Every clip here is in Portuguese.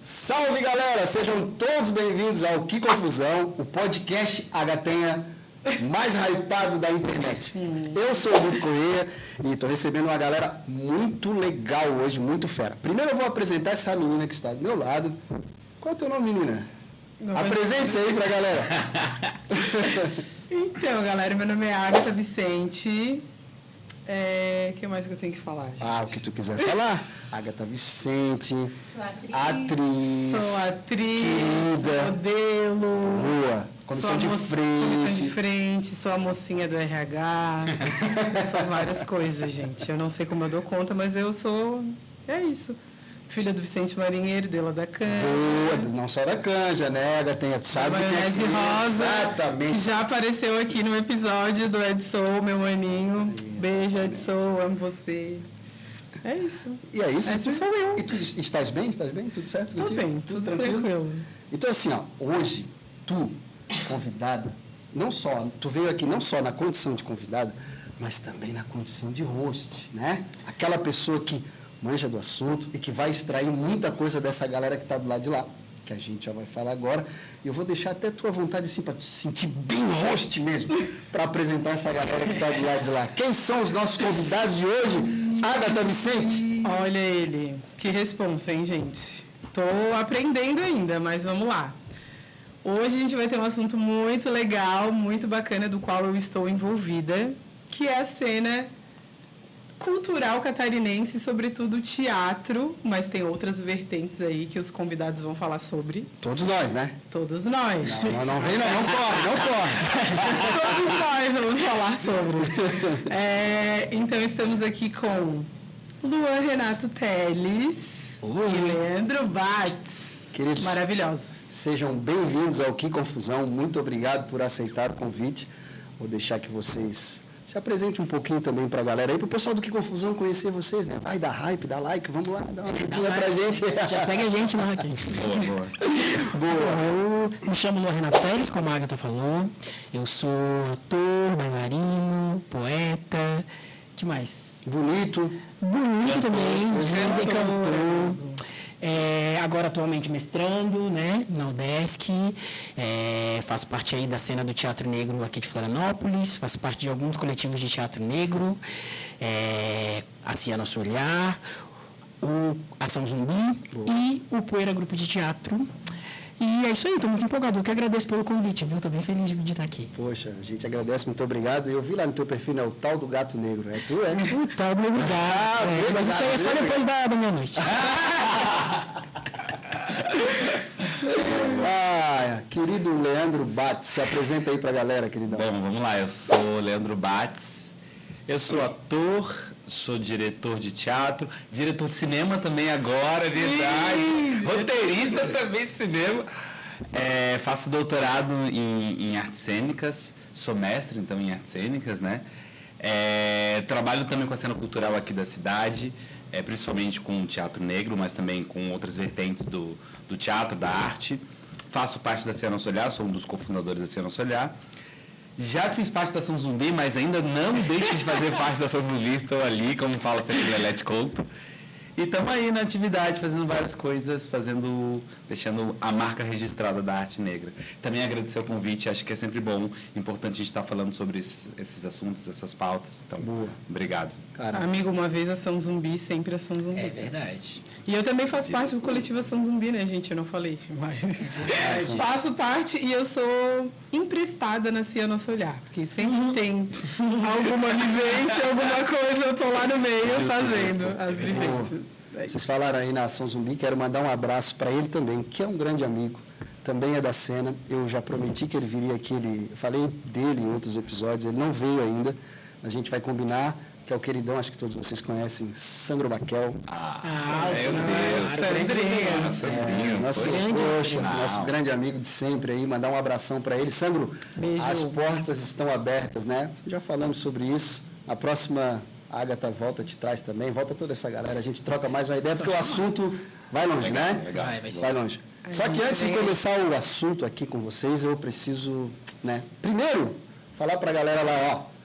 Salve, galera! Sejam todos bem-vindos ao Que Confusão, o podcast Agatenha mais hypado da internet. Eu sou o Guto Corrêa e estou recebendo uma galera muito legal hoje, muito fera. Primeiro eu vou apresentar essa menina que está do meu lado. Qual é o teu nome, menina? Apresente-se aí pra galera. Então, galera, meu nome é Agatha Vicente. O que mais que eu tenho que falar, gente? O que tu quiser falar. Agatha Vicente, Sou atriz, querida, sou modelo, rua, comissão de frente, sou a mocinha do RH, sou várias coisas, gente. Eu não sei como eu dou conta, mas eu sou... É isso. Filha do Vicente Marinheiro, dela da Canja. Boa, não só da Canja, né? Tu sabe que Maionese Rosa, exatamente. que já apareceu aqui no episódio do Edson, meu maninho. Isso. Beijo, Edson, amo você. É isso. E é isso. Essa sou eu. E tu estás bem? Estás bem? Tudo certo Tô contigo? bem, tudo tranquilo. Então assim, hoje, tu, convidada, tu veio aqui não só na condição de convidada, mas também na condição de host, né? Aquela pessoa que manja do assunto e que vai extrair muita coisa dessa galera que está do lado de lá, que a gente já vai falar agora. E eu vou deixar até a tua vontade assim, para te sentir bem host mesmo, para apresentar essa galera que está do lado de lá. Quem são os nossos convidados de hoje? Agatha Vicente. Olha ele, que responsa, hein, gente? Tô aprendendo ainda, mas vamos lá. Hoje a gente vai ter um assunto muito legal, muito bacana, do qual eu estou envolvida, que é a cena cultural catarinense, sobretudo teatro, mas tem outras vertentes aí que os convidados vão falar sobre. Todos nós, né? Todos nós. Não vem não corre. Todos nós vamos falar sobre. Então estamos aqui com Luan Renato Teles e Leandro Batz. Queridos, maravilhosos. Sejam bem-vindos ao Que Confusão. Muito obrigado por aceitar o convite. Vou deixar que vocês se apresente um pouquinho também pra galera aí, pro pessoal do Que Confusão conhecer vocês, né? Vai dar hype, dá like, vamos lá, dá uma ajudinha pra gente. Já segue a gente lá, aqui. Boa. Eu me chamo Luan Renato Teles, como a Agatha falou. Eu sou ator, bailarino, poeta, que mais? Bonito também, jazz e cantor. Agora atualmente mestrando, né, na UDESC, faço parte aí da cena do Teatro Negro aqui de Florianópolis, faço parte de alguns coletivos de teatro negro, assim a Nosso Olhar, o Ação Zumbi e o Poeira Grupo de Teatro. E é isso aí, estou muito empolgado. Eu que agradeço pelo convite, viu? Estou bem feliz de estar aqui. Poxa, a gente agradece, muito obrigado. Eu vi lá no teu perfil, né, o tal do gato negro. É tu, é? O tal do negro gato. Mas isso aí é só depois da meia-noite. Querido Leandro Batz, se apresenta aí pra galera, queridão. Bom, vamos lá. Eu sou o Leandro Batz. Eu sou ator, sou diretor de teatro, diretor de cinema também agora, é verdade. Roteirista também de cinema. Faço doutorado em artes cênicas, sou mestre então em artes cênicas, né? Trabalho também com a cena cultural aqui da cidade, principalmente com o teatro negro, mas também com outras vertentes do teatro, da arte. Faço parte da Cia Nosso Olhar, sou um dos cofundadores da Cia Nosso Olhar. Já fiz parte da Ação Zumbi, mas ainda não deixo de fazer parte da Ação Zumbi. Estou ali, como fala sempre o Lelete Couto. E estamos aí na atividade, fazendo várias coisas, deixando a marca registrada da arte negra. Também agradecer o convite, acho que é sempre bom, importante a gente estar falando sobre esses assuntos, essas pautas. Então, obrigado. Caramba. Amigo, uma vez Ação Zumbi, sempre Ação Zumbi. É verdade. E eu também faço parte do coletivo Ação Zumbi, né, gente? Eu não falei, mas faço parte e eu sou emprestada na Cia Nosso Olhar, porque sempre tem alguma vivência, alguma coisa, eu tô lá no meio fazendo as vivências. Vocês falaram aí na Ação Zumbi, quero mandar um abraço para ele também, que é um grande amigo, também é da cena. Eu já prometi que ele viria aqui, falei dele em outros episódios, ele não veio ainda, a gente vai combinar, que é o queridão, acho que todos vocês conhecem, Sandro Baquel. Nosso grande amigo de sempre aí, mandar um abração para ele. Sandro, beijo. As portas estão abertas, né? Já falamos sobre isso. A próxima a Agatha volta, te traz também, volta toda essa galera, a gente troca mais uma ideia, porque o assunto vai longe, né? Legal. Vai longe. Só que antes de começar o assunto aqui com vocês, eu preciso, né? Primeiro, falar pra galera lá, ó.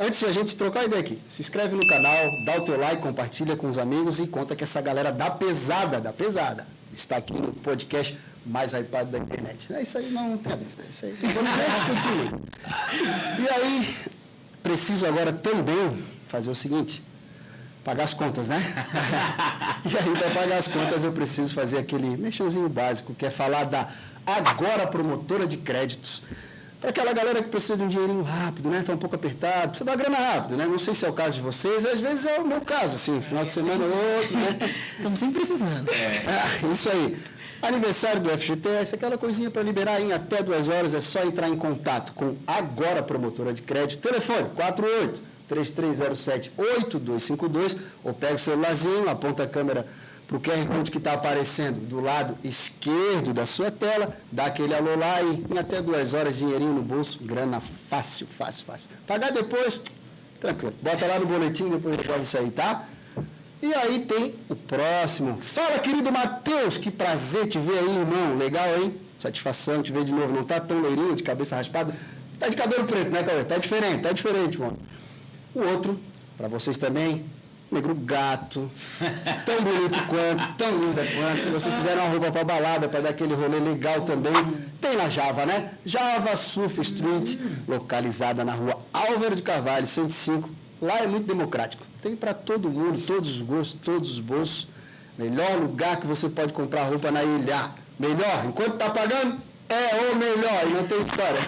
Antes de a gente trocar ideia aqui, se inscreve no canal, dá o teu like, compartilha com os amigos e conta que essa galera da pesada, está aqui no podcast mais hypado da internet. Isso aí não tem dúvida, isso aí não vamos nem discutir. E aí, preciso agora também fazer o seguinte, pagar as contas, né? E aí, para pagar as contas, eu preciso fazer aquele mexãozinho básico, que é falar da Agora Promotora de Créditos. Para aquela galera que precisa de um dinheirinho rápido, né? Está um pouco apertado, precisa dar uma grana rápido, né? Não sei se é o caso de vocês, às vezes é o meu caso, assim, final de semana ou outro, né? Estamos sempre precisando. Isso aí. Aniversário do FGTS, aquela coisinha para liberar em até 2 horas, é só entrar em contato com Agora Promotora de Crédito. Telefone 48-3307-8252, ou pega o celularzinho, aponta a câmera para o QR Code que está aparecendo do lado esquerdo da sua tela, dá aquele alô lá e em até 2 horas, dinheirinho no bolso, grana fácil. Pagar depois, tranquilo. Bota lá no boletim, depois resolve isso aí, tá? E aí tem o próximo. Fala, querido Matheus, que prazer te ver aí, irmão. Legal, hein? Satisfação te ver de novo. Não tá tão loirinho, de cabeça raspada. Tá de cabelo preto, né, Cauê? Tá diferente, mano. O outro, para vocês também, negro gato, tão bonito quanto, tão linda quanto. Se vocês quiserem uma roupa para balada, para dar aquele rolê legal também, tem na Java, né? Java Surf Street, localizada na rua Álvaro de Carvalho, 105. Lá é muito democrático. Tem para todo mundo, todos os gostos, todos os bolsos. Melhor lugar que você pode comprar roupa na ilha. Melhor, enquanto tá pagando, é o melhor e não tem história.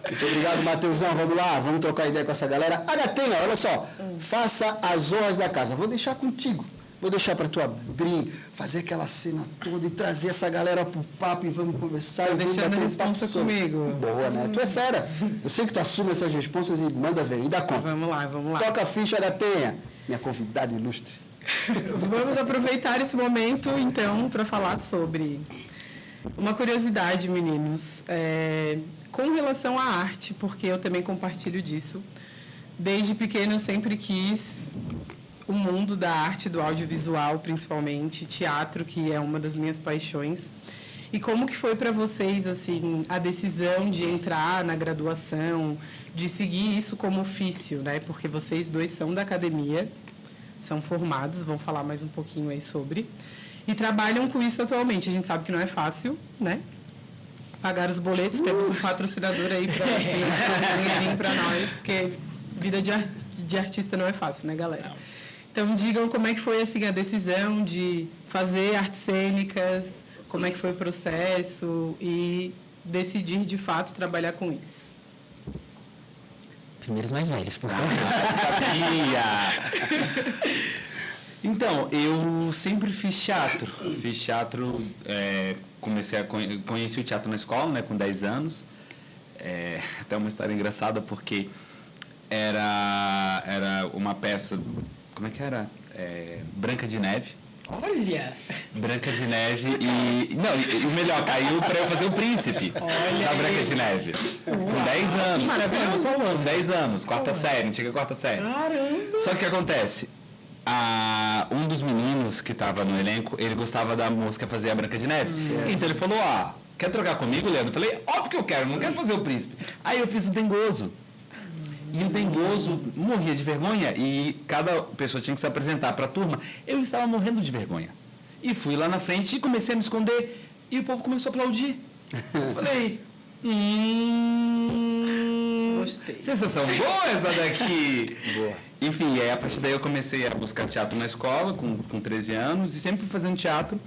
Muito obrigado, Matheusão. Vamos lá, vamos trocar ideia com essa galera. Agatenha, olha só, faça as honras da casa. Vou deixar contigo. Vou deixar para tu abrir, fazer aquela cena toda e trazer essa galera pro papo e vamos conversar. Tá e vamos deixando a bater um papo responsa sobre. comigo. Boa, né? Tu é fera. Eu sei que tu assume essas responsas e manda ver. E dá conta. Vamos lá. Toca a ficha, Agatenha. Minha convidada ilustre. Vamos aproveitar esse momento, então, para falar sobre uma curiosidade, meninos, com relação à arte, porque eu também compartilho disso. Desde pequena eu sempre quis o mundo da arte, do audiovisual, principalmente, teatro, que é uma das minhas paixões. E como que foi para vocês, assim, a decisão de entrar na graduação, de seguir isso como ofício, né? Porque vocês dois são da academia, são formados, vão falar mais um pouquinho aí sobre, e trabalham com isso atualmente. A gente sabe que não é fácil, né? Pagar os boletos, temos um patrocinador aí para dinheirinho para nós, porque vida de artista não é fácil, né, galera? Não. Então, digam como é que foi, assim, a decisão de fazer artes cênicas, como é que foi o processo e decidir, de fato, trabalhar com isso. Primeiros mais velhos, por favor. Sabia! Então, eu sempre fiz teatro. Conheci o teatro na escola, né, com 10 anos. Até uma história engraçada, porque era uma peça, como é que era? Branca de Neve. Olha! Branca de Neve e o melhor, caiu para eu fazer o príncipe da Branca de Neve. Com 10 anos. Maravilhoso. Com 10 anos, quarta série, antiga quarta série. Caramba! Só que o que acontece? Um dos meninos que estava no elenco, ele gostava da moça que fazia a Branca de Neve. Então ele falou, quer trocar comigo, Leandro? Eu falei, óbvio que eu quero, não quero fazer o príncipe. Aí eu fiz o Dengoso. E o Dengoso morria de vergonha e cada pessoa tinha que se apresentar para a turma. Eu estava morrendo de vergonha. E fui lá na frente e comecei a me esconder e o povo começou a aplaudir. Eu falei, Gostei. Sensação boa essa daqui! Boa. Enfim, aí a partir daí eu comecei a buscar teatro na escola, com 13 anos, e sempre fui fazendo teatro.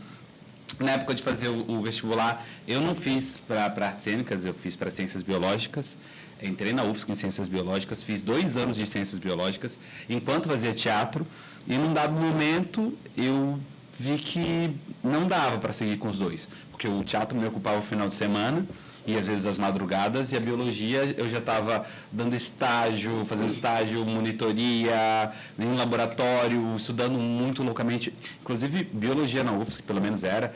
Na época de fazer o vestibular, eu não fiz para artes cênicas, eu fiz para ciências biológicas. Entrei na UFSC em ciências biológicas, fiz 2 anos de ciências biológicas, enquanto fazia teatro, e num dado momento eu vi que não dava para seguir com os dois, porque o teatro me ocupava o final de semana, e às vezes as madrugadas, e a biologia eu já estava dando estágio, fazendo estágio, monitoria, em laboratório, estudando muito loucamente. Inclusive, biologia na UFSC, pelo menos era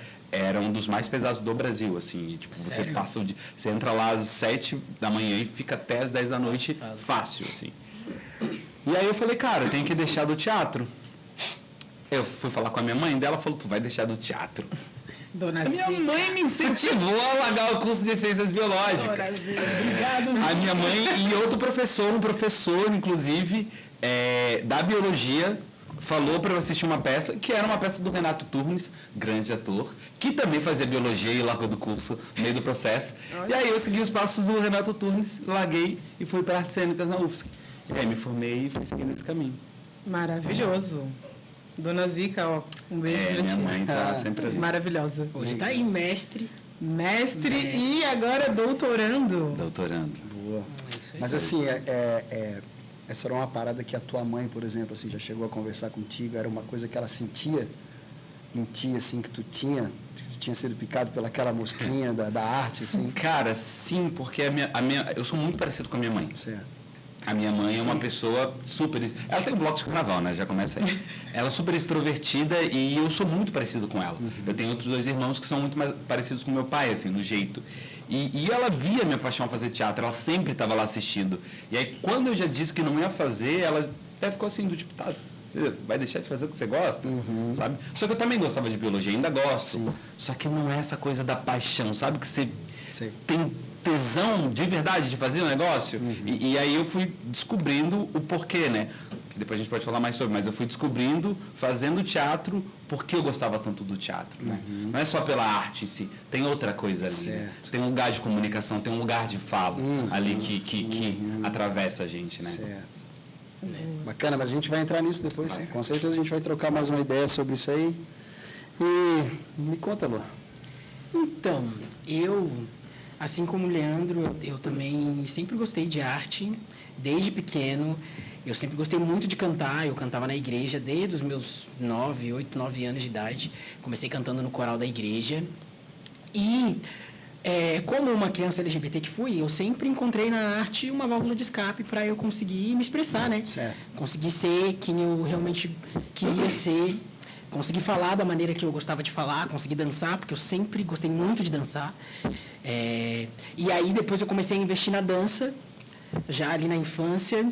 um dos mais pesados do Brasil, assim, tipo, Sério? você entra lá às 7 da manhã e fica até às 10 da noite, Nossa. fácil, assim. E aí eu falei, cara, eu tenho que deixar do teatro. Eu fui falar com a minha mãe, dela falou, tu vai deixar do teatro? Dona A minha Zica. mãe me incentivou a largar o curso de ciências biológicas. Obrigado. A minha mãe e outro professor, um professor, inclusive, da biologia, falou para eu assistir uma peça, que era uma peça do Renato Turnes, grande ator, que também fazia biologia e largou do curso no meio do processo. Olha. E aí eu segui os passos do Renato Turnes, larguei e fui para artes cênicas na UFSC. E aí me formei e fui seguindo esse caminho. Maravilhoso. Dona Zica, ó, um beijo pra Minha ti. mãe tá sempre ali. Maravilhosa. Hoje tá aí, mestre. Mestre e agora doutorando. Doutorando. Boa. É isso aí. Mas assim, essa era uma parada que a tua mãe, por exemplo, assim, já chegou a conversar contigo, era uma coisa que ela sentia em ti, assim, que tu tinha sido picado pelaquela mosquinha da arte, assim. Cara, sim, porque eu sou muito parecido com a minha mãe. Certo. A minha mãe é uma pessoa super... Ela tem um bloco de carnaval, né? Já começa aí. Ela é super extrovertida e eu sou muito parecido com ela. Eu tenho outros 2 irmãos que são muito mais parecidos com meu pai, assim, no jeito. E ela via minha paixão fazer teatro, ela sempre estava lá assistindo. E aí, quando eu já disse que não ia fazer, ela até ficou assim, do tipo, tá, você vai deixar de fazer o que você gosta, sabe? Só que eu também gostava de biologia, ainda gosto. Sim. Só que não é essa coisa da paixão, sabe? Que você Sei. tem tesão de verdade de fazer o negócio. E aí eu fui descobrindo o porquê, né? Que depois a gente pode falar mais sobre, mas eu fui descobrindo, fazendo teatro, porque eu gostava tanto do teatro, né? Não é só pela arte em si, tem outra coisa ali. Né? Certo. Tem um lugar de comunicação, tem um lugar de fala ali que atravessa a gente, né? Certo. Bacana, mas a gente vai entrar nisso depois. Vai. Com certeza a gente vai trocar mais uma ideia sobre isso aí. E me conta, Lu. Então, eu, assim como o Leandro, eu também sempre gostei de arte, desde pequeno. Eu sempre gostei muito de cantar, eu cantava na igreja desde os meus 8, 9 anos de idade. Comecei cantando no coral da igreja. E, como uma criança LGBT que fui, eu sempre encontrei na arte uma válvula de escape para eu conseguir me expressar, né? Certo. Conseguir ser quem eu realmente queria ser, conseguir falar da maneira que eu gostava de falar, conseguir dançar, porque eu sempre gostei muito de dançar. E aí depois eu comecei a investir na dança, já ali na infância,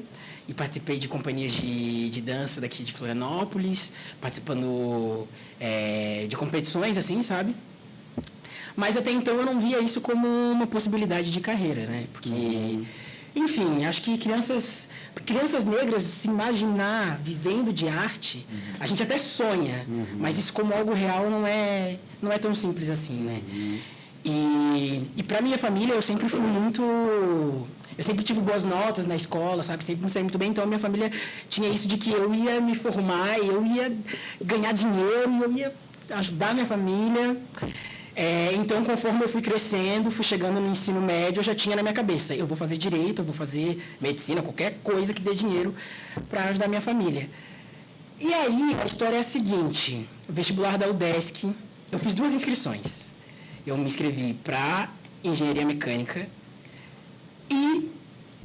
e participei de companhias de dança daqui de Florianópolis, participando de competições, assim, sabe? Mas até então eu não via isso como uma possibilidade de carreira, né? Porque, enfim, acho que crianças negras se imaginar vivendo de arte, a gente até sonha, mas isso como algo real não é tão simples assim, né? E para minha família eu sempre fui muito... Eu sempre tive boas notas na escola, sabe? Sempre me saí muito bem. Então, a minha família tinha isso de que eu ia me formar, eu ia ganhar dinheiro, eu ia ajudar minha família. Então, conforme eu fui crescendo, fui chegando no ensino médio, eu já tinha na minha cabeça, eu vou fazer direito, eu vou fazer medicina, qualquer coisa que dê dinheiro para ajudar minha família. E aí, a história é a seguinte, vestibular da UDESC, eu fiz 2 inscrições. Eu me inscrevi para engenharia mecânica e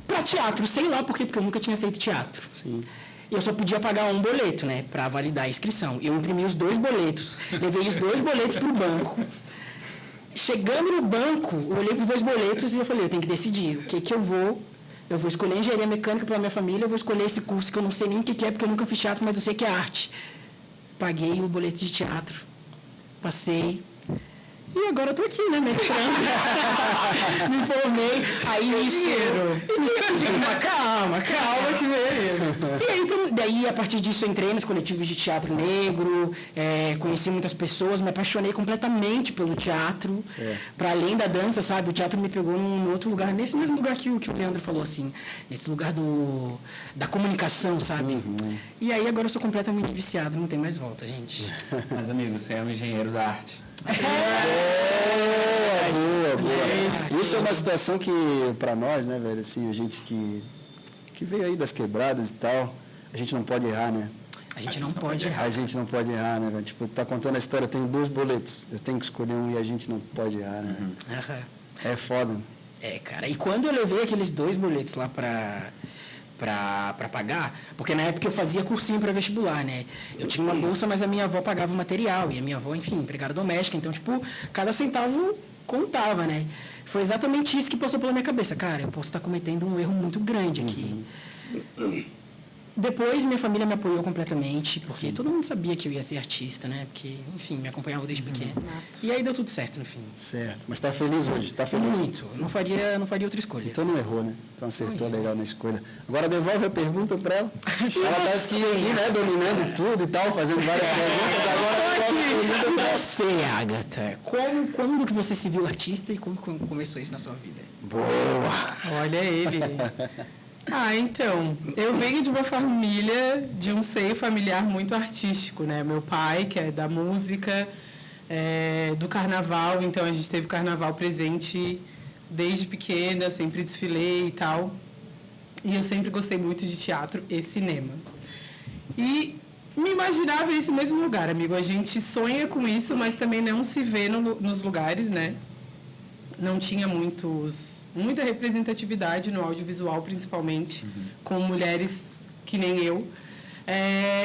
para teatro, sei lá por quê, porque eu nunca tinha feito teatro. Sim. Eu só podia pagar um boleto, né, para validar a inscrição. Eu imprimi os 2 boletos, levei os 2 boletos para o banco. Chegando no banco, eu olhei para os 2 boletos e eu falei, eu tenho que decidir o que eu vou escolher engenharia mecânica para minha família, eu vou escolher esse curso que eu não sei nem o que é, porque eu nunca fiz teatro, mas eu sei que é arte. Paguei o boleto de teatro, passei. E agora eu tô aqui, né, mestrando. Me formei, aí isso... Dinheiro. Calma que beleza. E aí, então, daí, a partir disso, eu entrei nos coletivos de teatro negro, conheci muitas pessoas, me apaixonei completamente pelo teatro. Para além da dança, sabe? O teatro me pegou num outro lugar, nesse mesmo lugar que o Leandro falou, assim. Nesse lugar da comunicação, sabe? E aí, agora eu sou completamente viciado, não tem mais volta, gente. Mas, amigo, você é um engenheiro da arte. Boa. Isso é uma situação que, pra nós, né, velho, assim, a gente que veio aí das quebradas e tal, a gente não pode errar, né? A gente não pode errar. A gente não pode errar, né, velho? Tipo, tá contando a história, eu tenho 2 boletos, eu tenho que escolher um e a gente não pode errar, né? É foda. Cara, e quando eu levei aqueles 2 boletos lá pra pagar, porque na época eu fazia cursinho para vestibular, né? Eu tinha uma bolsa, mas a minha avó pagava o material, e a minha avó, enfim, empregada doméstica, então, tipo, cada centavo contava, né? Foi exatamente isso que passou pela minha cabeça. Cara, eu posso estar cometendo um erro muito grande aqui. Depois minha família me apoiou completamente, porque todo mundo sabia que eu ia ser artista, né? Porque, enfim, me acompanhava desde pequeno. E aí deu tudo certo no fim. Certo. Mas tá feliz hoje? Tá feliz? Muito. Não faria outra escolha. Então não errou, né? Então acertou legal na escolha. Agora devolve a pergunta para ela. Ela parece que ia aqui, né? Dominando tudo e tal, fazendo várias perguntas. Agora devolve a pergunta pra ela. Você, Agatha, quando que você se viu artista e como começou isso na sua vida? Boa! Olha ele. Então, eu venho de uma família, de um seio familiar muito artístico, né? Meu pai, que é da música, do carnaval, então a gente teve carnaval presente desde pequena, sempre desfilei e tal. E eu sempre gostei muito de teatro e cinema. E me imaginava nesse mesmo lugar, amigo. A gente sonha com isso, mas também não se vê nos lugares, né? Não tinha muita representatividade no audiovisual, principalmente, com mulheres que nem eu.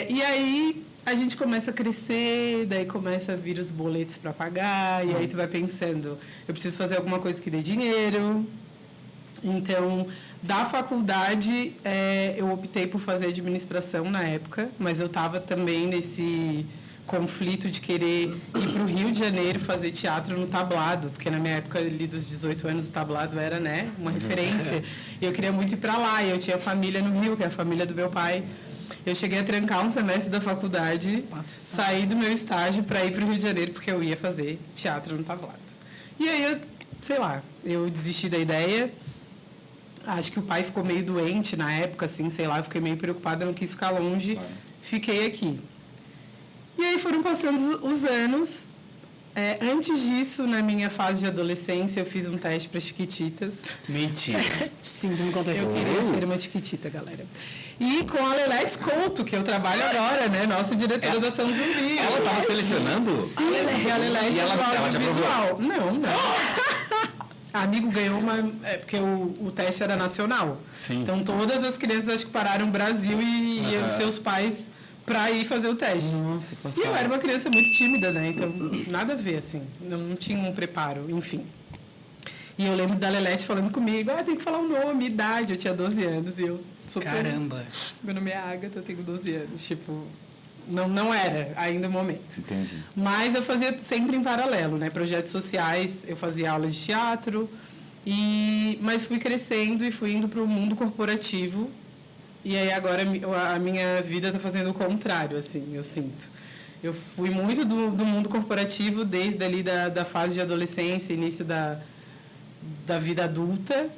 E aí a gente começa a crescer, daí começa a vir os boletos para pagar, e aí tu vai pensando, eu preciso fazer alguma coisa que dê dinheiro. Então, da faculdade, eu optei por fazer administração na época, mas eu estava também nesse conflito de querer ir para o Rio de Janeiro fazer teatro no Tablado, porque na minha época ali dos 18 anos o Tablado era, né, uma referência, e eu queria muito ir para lá, e eu tinha família no Rio, que é a família do meu pai. Eu cheguei a trancar um semestre da faculdade, saí do meu estágio para ir para o Rio de Janeiro, porque eu ia fazer teatro no Tablado. E aí, eu desisti da ideia. Acho que o pai ficou meio doente na época, assim, eu fiquei meio preocupada, não quis ficar longe, fiquei aqui. E aí foram passando os anos. Antes disso, na minha fase de adolescência, eu fiz um teste para Chiquititas. Mentira. Sim, tu me contou Eu isso. queria ser uma Chiquitita, galera. E com a Lelex Couto, que eu trabalho agora, né? Nossa diretora da Ação Zumbi. Ela estava selecionando? Sim, a Lelex E ela do já audiovisual. Não. Amigo ganhou porque o teste era nacional. Sim. Então todas as crianças acho que pararam no Brasil e os seus pais para ir fazer o teste. Nossa, E eu era uma criança muito tímida, né? Então nada a ver, assim. Não tinha um preparo, enfim. E eu lembro da Lelete falando comigo, tem que falar o nome, idade. Eu tinha 12 anos e eu super... Caramba. Meu nome é Agatha, eu tenho 12 anos. Tipo, não era ainda o momento. Entendi. Mas eu fazia sempre em paralelo, né? Projetos sociais, eu fazia aula de teatro, mas fui crescendo e fui indo para o mundo corporativo. E aí agora a minha vida está fazendo o contrário, assim, eu sinto. Eu fui muito do mundo corporativo desde ali da fase de adolescência, início da vida adulta.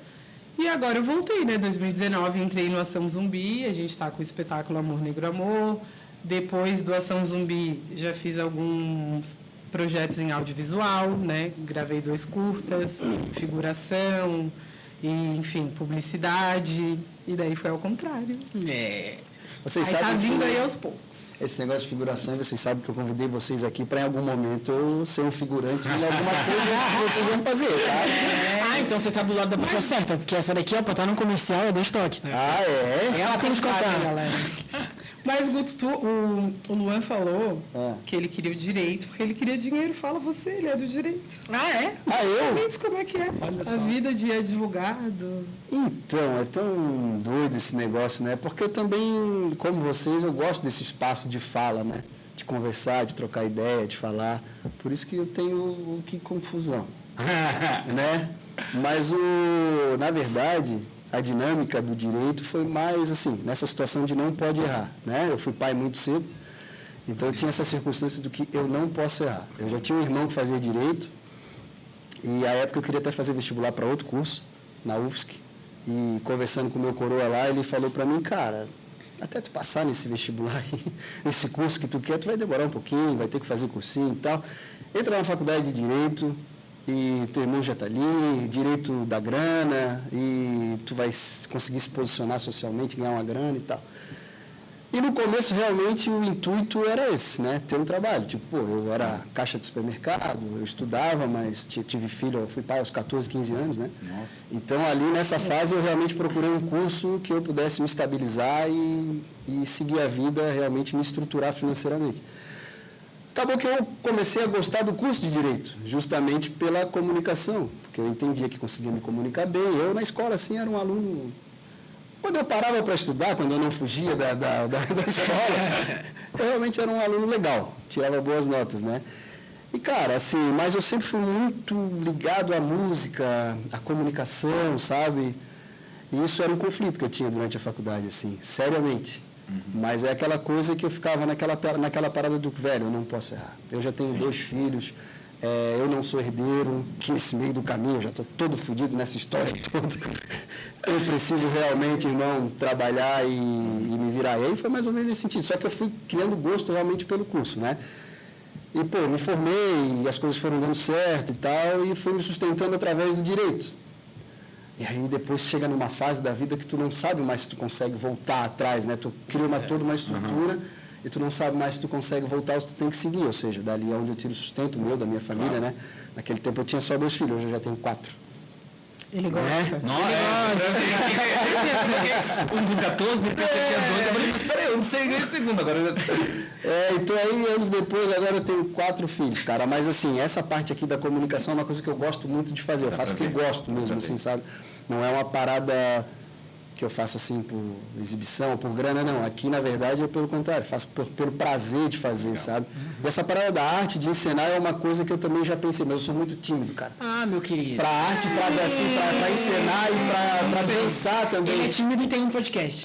E agora eu voltei, né? 2019 entrei no Ação Zumbi, a gente está com o espetáculo Amor Negro Amor. Depois do Ação Zumbi já fiz alguns projetos em audiovisual, né? Gravei 2 curtas, figuração, e, enfim, publicidade. E daí foi ao contrário. Vocês Aí sabem tá vindo que aí aos poucos. esse negócio de figuração, vocês sabem que eu convidei vocês aqui para em algum momento eu ser um figurante de alguma coisa que vocês vão fazer, tá? Então você tá do lado da pessoa certa, porque essa daqui, pra estar num comercial, é 2 toques, né? Ah, é? Ela tem que contar, galera. Mas, Guto, o Luan falou que ele queria o direito, porque ele queria dinheiro. Fala você, ele é do direito. Eu? Gente, como é que é? A vida de advogado. Então, é tão doido esse negócio, né? Porque eu também, como vocês, eu gosto desse espaço de fala, né? De conversar, de trocar ideia, de falar. Por isso que eu tenho que confusão, né? Mas, na verdade, a dinâmica do direito foi mais assim, nessa situação de não pode errar, né? Eu fui pai muito cedo, então eu tinha essa circunstância do que eu não posso errar. Eu já tinha um irmão que fazia direito, e à época eu queria até fazer vestibular para outro curso, na UFSC, e conversando com o meu coroa lá, ele falou para mim, cara, até tu passar nesse vestibular aí, nesse curso que tu quer, tu vai demorar um pouquinho, vai ter que fazer cursinho e tal. Entra na faculdade de Direito, e teu irmão já está ali, direito da grana, e tu vai conseguir se posicionar socialmente, ganhar uma grana e tal. E no começo, realmente, o intuito era esse, né? Ter um trabalho. Tipo, eu era caixa de supermercado, eu estudava, mas tive filho, eu fui pai aos 14, 15 anos, né? Nossa. Então, ali nessa fase, eu realmente procurei um curso que eu pudesse me estabilizar e seguir a vida, realmente me estruturar financeiramente. Acabou que eu comecei a gostar do curso de Direito, justamente pela comunicação, porque eu entendia que conseguia me comunicar bem. Eu, na escola, assim, era um aluno Quando eu parava para estudar, quando eu não fugia da escola, eu realmente era um aluno legal, tirava boas notas, né? E, cara, assim, mas eu sempre fui muito ligado à música, à comunicação, sabe? E isso era um conflito que eu tinha durante a faculdade, assim, seriamente. Mas é aquela coisa que eu ficava naquela parada do velho, eu não posso errar. Eu já tenho 2 filhos, eu não sou herdeiro, que nesse meio do caminho eu já estou todo fodido nessa história toda. Eu preciso realmente, irmão, trabalhar e me virar. E aí foi mais ou menos nesse sentido. Só que eu fui criando gosto realmente pelo curso, né? E, pô, me formei, e as coisas foram dando certo e tal, e fui me sustentando através do direito. E aí depois chega numa fase da vida que tu não sabe mais se tu consegue voltar atrás, né? Tu cria toda uma estrutura e tu não sabe mais se tu consegue voltar ou se tu tem que seguir. Ou seja, dali é onde eu tiro o sustento meu, da minha família, né? Naquele tempo eu tinha só 2 filhos, hoje eu já tenho 4. Ele gosta. Não, com 14, depois eu tinha 12, eu falei, mas peraí, eu não sei nem segundo agora. Então aí, anos depois, agora eu tenho 4 filhos, cara. Mas assim, essa parte aqui da comunicação é uma coisa que eu gosto muito de fazer. Eu faço porque gosto mesmo, assim, sabe? Não é uma parada que eu faço assim por exibição, por grana, não. Aqui, na verdade, é pelo contrário, faço pelo prazer de fazer, sabe? E essa parada da arte, de encenar, é uma coisa que eu também já pensei, mas eu sou muito tímido, cara. Ah, meu querido. Pra arte, pra encenar e pra dançar também. Ele é tímido e tem um podcast.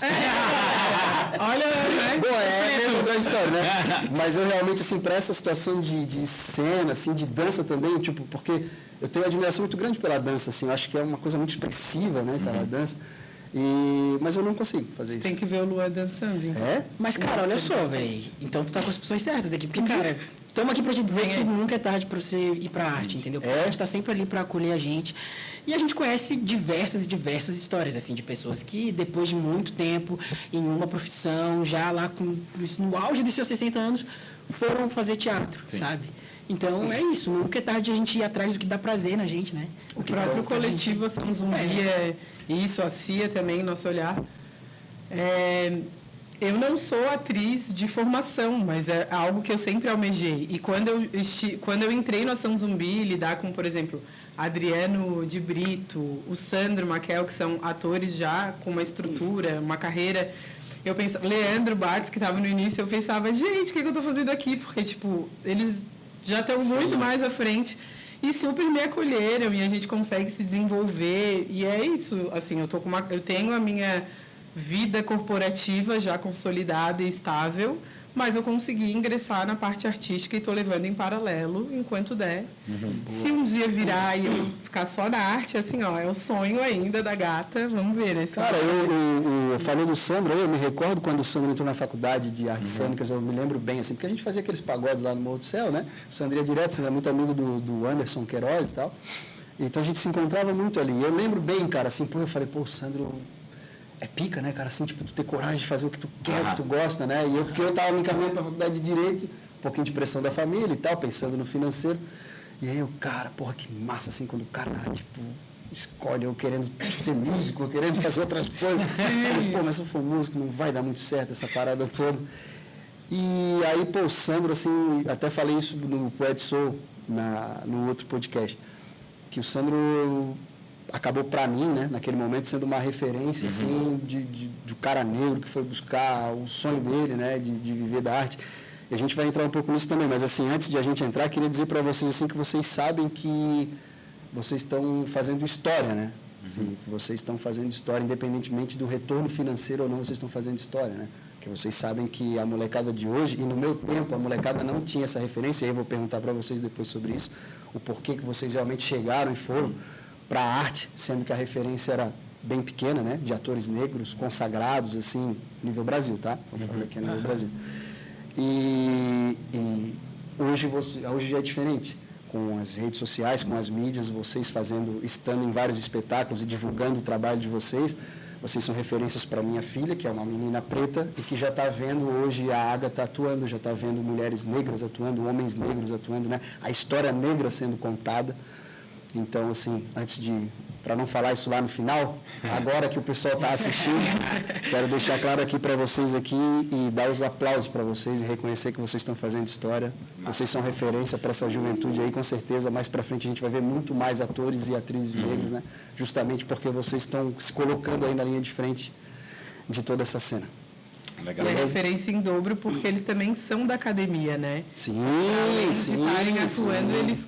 Olha, né? Bom, é mesmo outra história, né? Mas eu realmente, assim, pra essa situação de cena, assim, de dança também, tipo, porque eu tenho uma admiração muito grande pela dança, assim, eu acho que é uma coisa muito expressiva, né, cara, a dança. Mas eu não consigo fazer isso. Tem que ver o Luan dançando. Então. É? Mas, cara, olha só, velho. Então tu tá com as pessoas certas aqui. Porque, cara, estamos aqui pra te dizer que nunca é tarde pra você ir pra arte, entendeu? Porque a gente tá sempre ali pra acolher a gente. E a gente conhece diversas histórias, assim, de pessoas que, depois de muito tempo, em uma profissão, já lá no auge dos seus 60 anos, foram fazer teatro, sabe? Então, é isso. Nunca é tarde de a gente ir atrás do que dá prazer na gente, né? O próprio coletivo Ação Zumbi é isso, a CIA também, nosso olhar. Eu não sou atriz de formação, mas é algo que eu sempre almejei. E quando eu entrei no Ação Zumbi, lidar com, por exemplo, Adriano de Brito, o Sandro Maquel, que são atores já com uma estrutura, uma carreira... Eu pensava, Leandro Bartz, que estava no início, eu pensava, gente, o que eu estou fazendo aqui? Porque, tipo, eles já estão muito mais à frente e super me acolheram e a gente consegue se desenvolver. E é isso, assim, eu tenho a minha vida corporativa já consolidada e estável, mas eu consegui ingressar na parte artística e estou levando em paralelo enquanto der. Se um dia virar e eu ficar só na arte, assim, ó, é o sonho ainda da gata, vamos ver, né? Cara, eu falei do Sandro aí, eu me recordo quando o Sandro entrou na faculdade de artes cênicas, eu me lembro bem, assim, porque a gente fazia aqueles pagodes lá no Morro do Céu, né? O Sandro ia direto, o Sandro é muito amigo do Anderson Queiroz e tal, então a gente se encontrava muito ali. Eu lembro bem, cara, assim, eu falei, o Sandro... É pica, né, cara? Assim, tipo, tu ter coragem de fazer o que tu quer, o que tu gosta, né? E porque eu tava me encaminhando pra faculdade de Direito, um pouquinho de pressão da família e tal, pensando no financeiro. E aí eu, cara, porra, que massa, assim, quando o cara, tipo, escolhe eu querendo ser músico, eu querendo fazer outras coisas. Pô, mas se eu for músico, não vai dar muito certo essa parada toda. E aí, pô, o Sandro, assim, até falei isso no Poet Soul, no outro podcast, que o Sandro... acabou para mim, né, naquele momento, sendo uma referência, assim, de cara negro que foi buscar o sonho dele, né, de viver da arte. E a gente vai entrar um pouco nisso também, mas, assim, antes de a gente entrar, queria dizer para vocês, assim, que vocês sabem que vocês estão fazendo história, né? Assim, que vocês estão fazendo história, independentemente do retorno financeiro ou não, vocês estão fazendo história, né? Que vocês sabem que a molecada de hoje, e no meu tempo, a molecada não tinha essa referência, e aí eu vou perguntar para vocês depois sobre isso, o porquê que vocês realmente chegaram e foram para a arte, sendo que a referência era bem pequena, né, de atores negros consagrados, assim, nível Brasil, tá? Vamos falar aqui a nível Brasil. E hoje já é diferente, com as redes sociais, com as mídias, vocês estando em vários espetáculos e divulgando o trabalho de vocês são referências para minha filha, que é uma menina preta e que já está vendo hoje a Agatha atuando, já está vendo mulheres negras atuando, homens negros atuando, né? A história negra sendo contada. Então, assim, para não falar isso lá no final, agora que o pessoal está assistindo, quero deixar claro aqui para vocês aqui e dar os aplausos para vocês e reconhecer que vocês estão fazendo história. Vocês são referência para essa juventude aí, com certeza. Mais para frente a gente vai ver muito mais atores e atrizes negros, né? Justamente porque vocês estão se colocando aí na linha de frente de toda essa cena. Legal. E é referência em dobro porque eles também são da academia, né? Sim, Além de sim, estarem atuando, sim. eles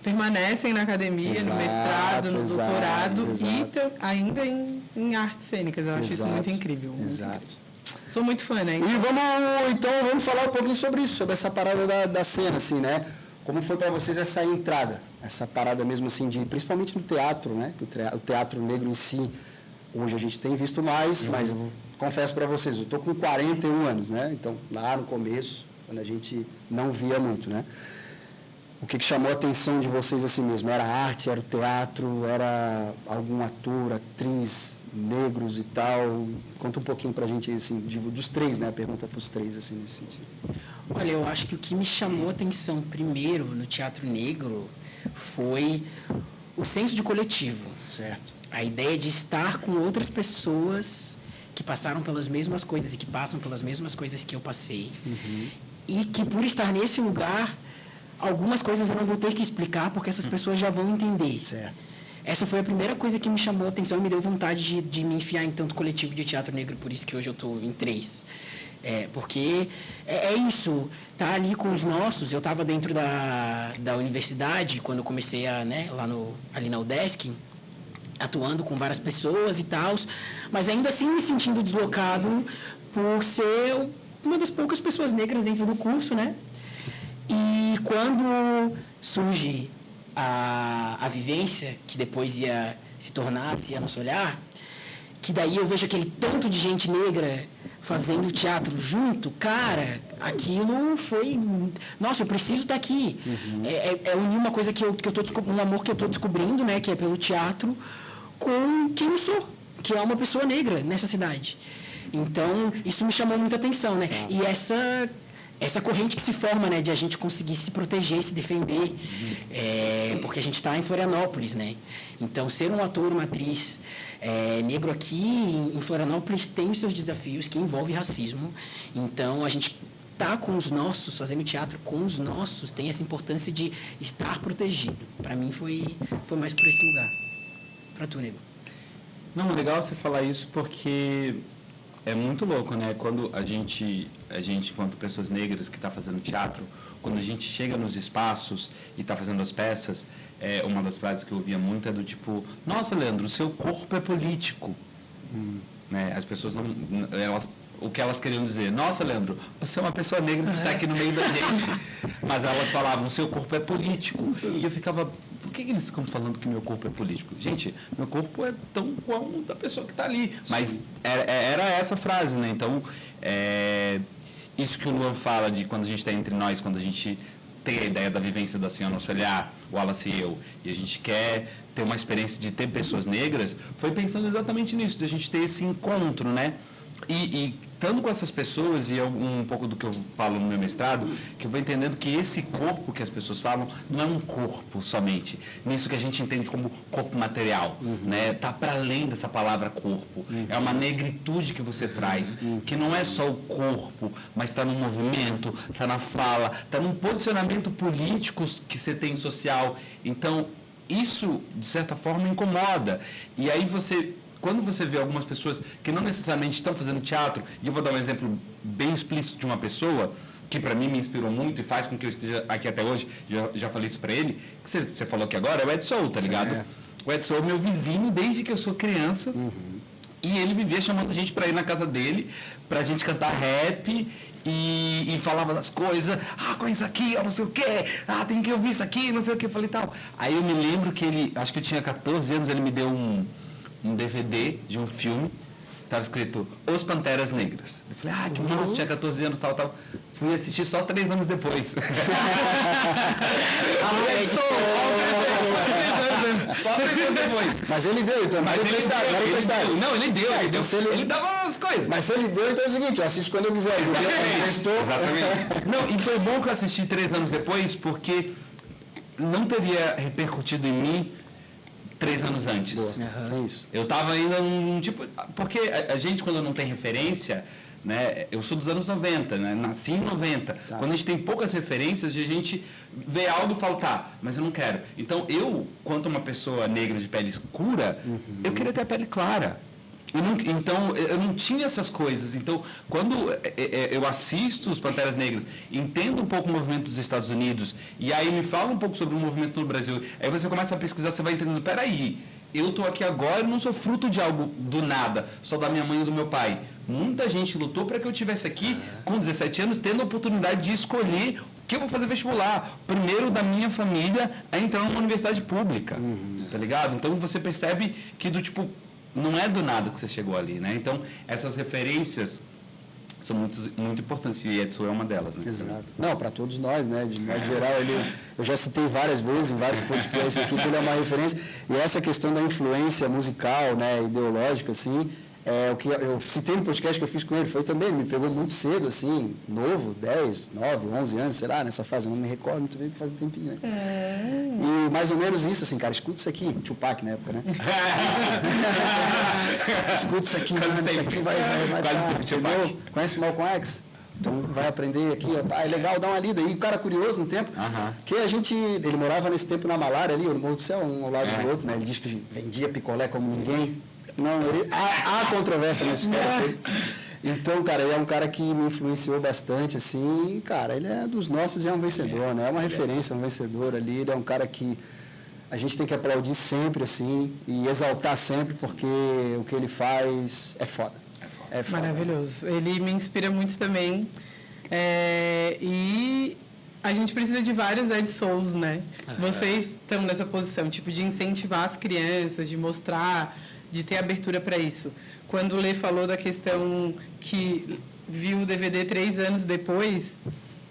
permanecem na academia, Exato, no mestrado, no exato, doutorado e exato. ainda em artes cênicas. Eu acho isso muito incrível. Muito Exato. incrível. Sou muito fã, né? E vamos falar um pouquinho sobre isso, sobre essa parada da cena, assim, né? Como foi para vocês essa entrada, essa parada mesmo assim, principalmente no teatro, né? Que o teatro negro em si, hoje a gente tem visto mais, mas eu confesso para vocês, eu tô com 41 anos, né? Então, lá no começo, quando a gente não via muito, né? O que chamou a atenção de vocês assim mesmo? Era a arte, era o teatro, era algum ator, atriz, negros e tal? Conta um pouquinho pra gente, assim, dos três, né? A pergunta pros três, assim, nesse sentido. Olha, eu acho que o que me chamou a atenção primeiro no teatro negro foi o senso de coletivo. Certo. A ideia de estar com outras pessoas que passaram pelas mesmas coisas e que passam pelas mesmas coisas que eu passei. E que por estar nesse lugar, algumas coisas eu não vou ter que explicar porque essas pessoas já vão entender. Certo. Essa foi a primeira coisa que me chamou a atenção e me deu vontade de me enfiar em tanto coletivo de teatro negro, por isso que hoje eu estou em 3. Porque é isso, tá ali com os nossos. Eu estava dentro da universidade quando eu comecei ali na UDESC, atuando com várias pessoas e tal, mas ainda assim me sentindo deslocado por ser uma das poucas pessoas negras dentro do curso, né? E quando surge a vivência, que depois ia se tornar Nosso Olhar, que daí eu vejo aquele tanto de gente negra fazendo teatro junto, cara, aquilo foi... Nossa, eu preciso estar aqui. É unir uma coisa que eu tô um amor que eu estou descobrindo, né, que é pelo teatro, com quem eu sou, que é uma pessoa negra nessa cidade. Então, isso me chamou muita atenção, né? E essa corrente que se forma, né, de a gente conseguir se proteger, se defender, porque a gente está em Florianópolis, né? Então, ser um ator, uma atriz negro aqui em Florianópolis tem os seus desafios, que envolve racismo. Então, a gente tá com os nossos, fazendo teatro com os nossos, tem essa importância de estar protegido. Para mim, foi mais por esse lugar. Para tu, nego. Não, legal você falar isso porque é muito louco, né? Quando a gente enquanto pessoas negras que está fazendo teatro, quando a gente chega nos espaços e está fazendo as peças, uma das frases que eu ouvia muito é do tipo: nossa, Leandro, o seu corpo é político. Né? As pessoas não... o que elas queriam dizer: nossa, Leandro, você é uma pessoa negra que está aqui no meio da gente. Mas elas falavam: o seu corpo é político. E eu ficava: por que eles ficam falando que meu corpo é político? Gente, meu corpo é tão como da pessoa que está ali. Mas era essa frase, né? Então, isso que o Luan fala de quando a gente está entre nós, quando a gente tem a ideia da vivência da Assim ao Nosso Olhar, o Wallace e eu, e a gente quer ter uma experiência de ter pessoas negras, foi pensando exatamente nisso, de a gente ter esse encontro, né? E estando com essas pessoas, e é um pouco do que eu falo no meu mestrado, que eu vou entendendo que esse corpo que as pessoas falam não é um corpo somente, nisso que a gente entende como corpo material, né? Tá para além dessa palavra corpo, é uma negritude que você traz, que não é só o corpo, mas está no movimento, está na fala, está num posicionamento político que você tem social. Então, isso, de certa forma, incomoda. E aí quando você vê algumas pessoas que não necessariamente estão fazendo teatro, e eu vou dar um exemplo bem explícito de uma pessoa que para mim me inspirou muito e faz com que eu esteja aqui até hoje, já falei isso para ele, que você falou aqui agora, é o Ed Soul, tá ligado? Certo. O Ed Soul é meu vizinho desde que eu sou criança, e ele vivia chamando a gente para ir na casa dele, pra gente cantar rap, e falava das coisas: com isso aqui, não sei o quê, tem que ouvir isso aqui, não sei o que, eu falei tal. Aí eu me lembro que ele, acho que eu tinha 14 anos, ele me deu um DVD de um filme, estava escrito Os Panteras Negras. Eu falei: que massa, tinha 14 anos, tal. Fui assistir só 3 anos depois. Só 3 anos depois. Mas ele deu, então. Mas ele deu. Não, ele deu. Ele dava umas coisas. Mas se ele deu, então é o seguinte: eu assisto quando eu quiser. Exatamente. Não, e foi bom que eu assisti 3 anos depois, porque não teria repercutido em mim 3 anos antes. É isso. Eu estava ainda num tipo... Porque a gente, quando não tem referência, né? Eu sou dos anos 90, né? Nasci em 90. Tá. Quando a gente tem poucas referências, a gente vê algo e fala: mas eu não quero. Então, eu, quanto uma pessoa negra de pele escura, eu queria ter a pele clara. Então, eu não tinha essas coisas. Então, quando eu assisto os Panteras Negras, entendo um pouco o movimento dos Estados Unidos, e aí me fala um pouco sobre o movimento no Brasil, aí você começa a pesquisar, você vai entendendo, peraí, eu estou aqui agora e não sou fruto de algo do nada, só da minha mãe ou do meu pai. Muita gente lutou para que eu estivesse aqui com 17 anos, tendo a oportunidade de escolher o que eu vou fazer vestibular. Primeiro da minha família a entrar numa universidade pública, tá ligado? Então você percebe que não é do nada que você chegou ali, né? Então essas referências são muito importantes e Edson é uma delas, né? Exato. Não, para todos nós, né? De modo geral, eu já citei várias vezes em vários podcasts aqui que ele é uma referência. E essa questão da influência musical, né, ideológica, assim, o que eu citei no podcast que eu fiz com ele, foi também, ele me pegou muito cedo, assim, novo, 10, 9, 11 anos, sei lá, nessa fase, eu não me recordo muito bem, porque faz um tempinho, né? E mais ou menos isso, assim, cara, escuta isso aqui, Tupac na época, né? Escuta isso aqui, mano, isso aqui vai entendeu? Conhece Malcolm X? Então vai aprender aqui, é legal, dá uma lida. E o cara curioso no tempo, que ele morava nesse tempo na Malária ali, no Morro do Céu, um ao lado do outro, né? Ele diz que vendia picolé como ninguém. Não, há controvérsia nesse história. Então, cara, ele é um cara que me influenciou bastante, assim, e, cara, ele é dos nossos e é um vencedor, né? É uma referência, um vencedor ali, ele é um cara que a gente tem que aplaudir sempre, assim, e exaltar sempre, porque o que ele faz é foda. É foda. Maravilhoso. Ele me inspira muito também. E a gente precisa de vários Ed Souls, né? Vocês estão nessa posição, tipo, de incentivar as crianças, de mostrar, de ter abertura para isso. Quando o Lê falou da questão que viu o DVD 3 anos depois,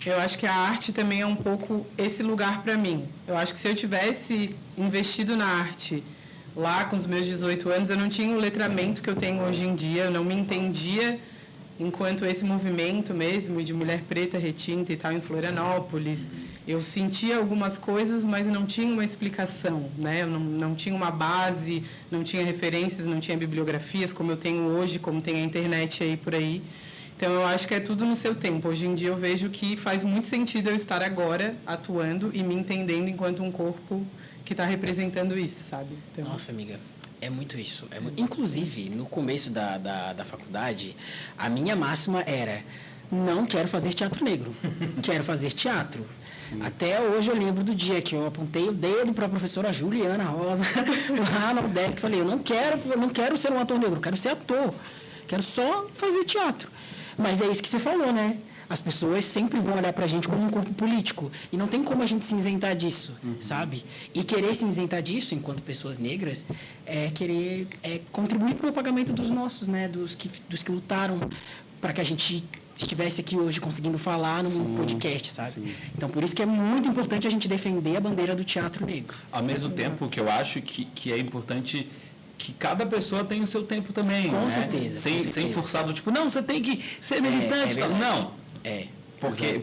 eu acho que a arte também é um pouco esse lugar para mim. Eu acho que se eu tivesse investido na arte lá com os meus 18 anos, eu não tinha o letramento que eu tenho hoje em dia, eu não me entendia enquanto esse movimento mesmo de mulher preta retinta e tal em Florianópolis. Eu sentia algumas coisas, mas não tinha uma explicação, né? Eu não tinha uma base, não tinha referências, não tinha bibliografias como eu tenho hoje, como tem a internet aí por aí. Então, eu acho que é tudo no seu tempo. Hoje em dia, eu vejo que faz muito sentido eu estar agora atuando e me entendendo enquanto um corpo que está representando isso, sabe? Então... Nossa, amiga, é muito isso. Inclusive, no começo da faculdade, a minha máxima era: não quero fazer teatro negro, quero fazer teatro. Sim. Até hoje eu lembro do dia que eu apontei o dedo para a professora Juliana Rosa, lá no desk, e falei: eu não quero ser um ator negro, quero ser ator, quero só fazer teatro. Mas é isso que você falou, né? As pessoas sempre vão olhar pra gente como um corpo político. E não tem como a gente se isentar disso, sabe? E querer se isentar disso, enquanto pessoas negras, querer contribuir para o apagamento dos nossos, né? Dos que lutaram para que a gente estivesse aqui hoje conseguindo falar num podcast, sabe? Sim. Então, por isso que é muito importante a gente defender a bandeira do teatro negro. Ao mesmo tempo que eu acho que é importante que cada pessoa tem o seu tempo também, com né? Certeza, sem forçar do tipo, não, você tem que ser militante, não.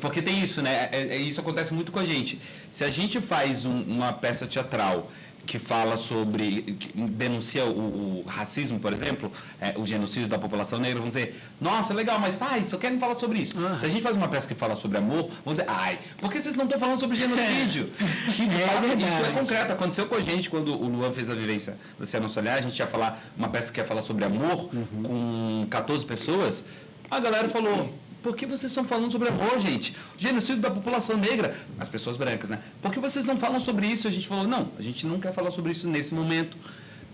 Porque tem isso, né? Isso acontece muito com a gente. Se a gente faz uma peça teatral que fala sobre, que denuncia o racismo, por exemplo, o genocídio da população negra, vamos dizer, nossa, legal, mas pai, só querem falar sobre isso. Se a gente faz uma peça que fala sobre amor, vamos dizer, por que vocês não estão falando sobre genocídio? Que de fato, isso é concreto, aconteceu com a gente quando o Luan fez a vivência da Cena Solar, a gente ia falar uma peça que ia falar sobre amor, com 14 pessoas, a galera falou: por que vocês estão falando sobre amor, gente? Genocídio da população negra, as pessoas brancas, né? Por que vocês não falam sobre isso? A gente falou: não, a gente não quer falar sobre isso nesse momento,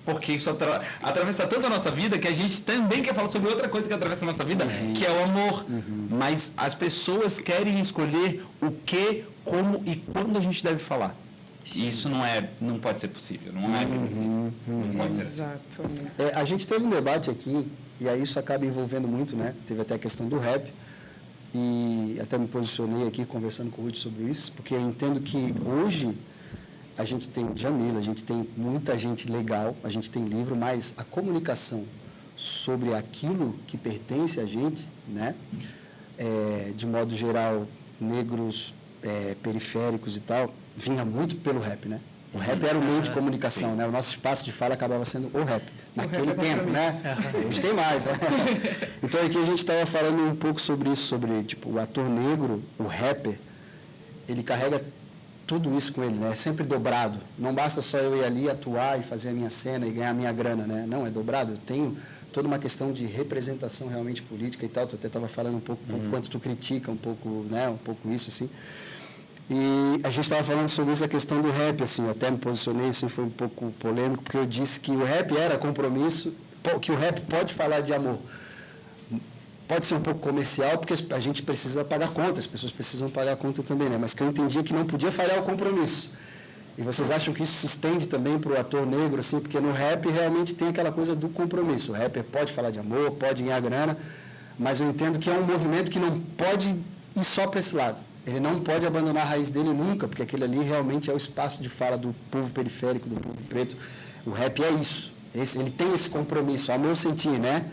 porque isso atravessa tanto a nossa vida que a gente também quer falar sobre outra coisa que atravessa a nossa vida, que é o amor. Mas as pessoas querem escolher o que, como e quando a gente deve falar. E isso não pode ser possível, não é possível. Não pode ser assim. Exato. A gente teve um debate aqui, e aí isso acaba envolvendo muito, né? Teve até a questão do rap, e até me posicionei aqui conversando com o Ruth sobre isso, porque eu entendo que hoje a gente tem Djamila, a gente tem muita gente legal, a gente tem livro, mas a comunicação sobre aquilo que pertence a gente, né? De modo geral, negros, periféricos e tal, vinha muito pelo rap, né? O rap era o meio de comunicação, né? O nosso espaço de fala acabava sendo o rap, naquele tempo, né? Hoje tem mais, né? Então aqui a gente estava falando um pouco sobre isso, sobre, tipo, o ator negro, o rapper, ele carrega tudo isso com ele, né? É sempre dobrado. Não basta só eu ir ali atuar e fazer a minha cena e ganhar a minha grana, né? Não, é dobrado. Eu tenho toda uma questão de representação realmente política e tal. Tu até estava falando um pouco o quanto tu critica um pouco, né, um pouco isso, assim. E a gente estava falando sobre essa questão do rap, assim, eu até me posicionei, assim, foi um pouco polêmico, porque eu disse que o rap era compromisso, que o rap pode falar de amor. Pode ser um pouco comercial, porque a gente precisa pagar conta, as pessoas precisam pagar a conta também, né? Mas que eu entendia que não podia falhar o compromisso. E vocês acham que isso se estende também para o ator negro, assim? Porque no rap realmente tem aquela coisa do compromisso. O rapper pode falar de amor, pode ganhar grana, mas eu entendo que é um movimento que não pode ir só para esse lado. Ele não pode abandonar a raiz dele nunca, porque aquele ali realmente é o espaço de fala do povo periférico, do povo preto. O rap é isso. Ele tem esse compromisso, ao meu sentir, né?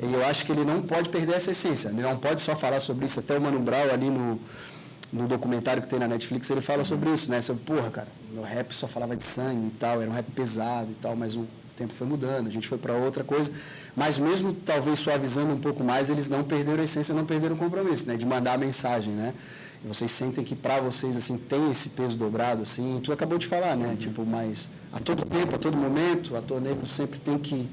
E eu acho que ele não pode perder essa essência. Ele não pode só falar sobre isso. Até o Mano Brown ali no documentário que tem na Netflix, ele fala sobre isso, né? Sobre, porra, cara, o rap só falava de sangue e tal, era um rap pesado e tal, mas o tempo foi mudando, a gente foi para outra coisa. Mas mesmo talvez suavizando um pouco mais, eles não perderam a essência, não perderam o compromisso, né? De mandar a mensagem, né? E vocês sentem que para vocês, assim, tem esse peso dobrado, assim, tu acabou de falar, né? Tipo, mas a todo tempo, a todo momento, o ator negro sempre tem que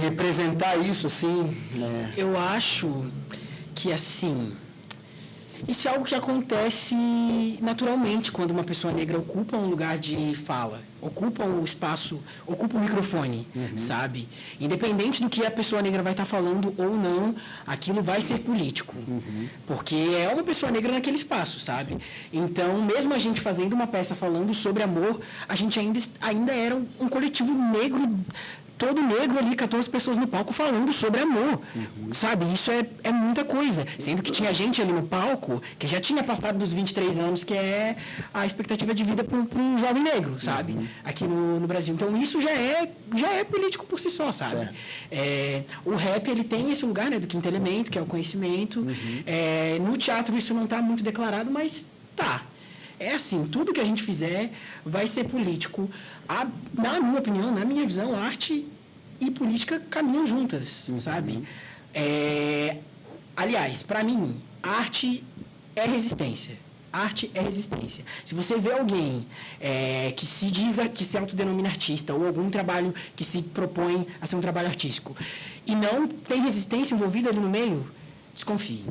representar isso, assim, né? Eu acho que, assim, isso é algo que acontece naturalmente quando uma pessoa negra ocupa um lugar de fala, ocupa um espaço, ocupa um microfone, sabe? Independente do que a pessoa negra vai estar falando ou não, aquilo vai ser político, porque é uma pessoa negra naquele espaço, sabe? Então, mesmo a gente fazendo uma peça falando sobre amor, a gente ainda era um coletivo negro, todo negro ali, 14 pessoas no palco falando sobre amor, sabe? Isso é muita coisa. Sendo que tinha gente ali no palco que já tinha passado dos 23 anos, que é a expectativa de vida para um jovem negro, sabe? Aqui no Brasil. Então, isso já é político por si só, sabe? O rap, ele tem esse lugar, né, do quinto elemento, que é o conhecimento. No teatro, isso não está muito declarado, mas tá. É assim, tudo que a gente fizer vai ser político. Na minha opinião, na minha visão, arte e política caminham juntas, sabe? Aliás, para mim, arte é resistência. Arte é resistência. Se você vê alguém que se autodenomina artista ou algum trabalho que se propõe a ser um trabalho artístico e não tem resistência envolvida ali no meio, desconfie.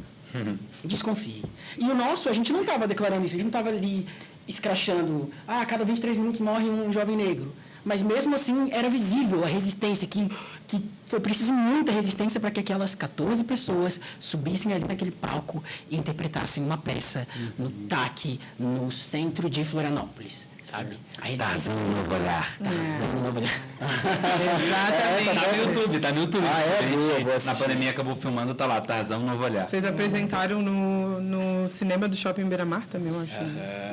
Desconfie. E o nosso, a gente não estava declarando isso, a gente não estava ali escrachando, a cada 23 minutos morre um jovem negro. Mas mesmo assim era visível a resistência, que foi preciso muita resistência para que aquelas 14 pessoas subissem ali naquele palco e interpretassem uma peça no TAC, no centro de Florianópolis, sabe? Tarzan no Novo Olhar. Tarzan no Novo Olhar. Exatamente. Tá no YouTube. Boa, Na pandemia acabou filmando, tá lá, Tarzan no Novo Olhar. Vocês apresentaram no cinema do Shopping Beira-Mar também, eu acho.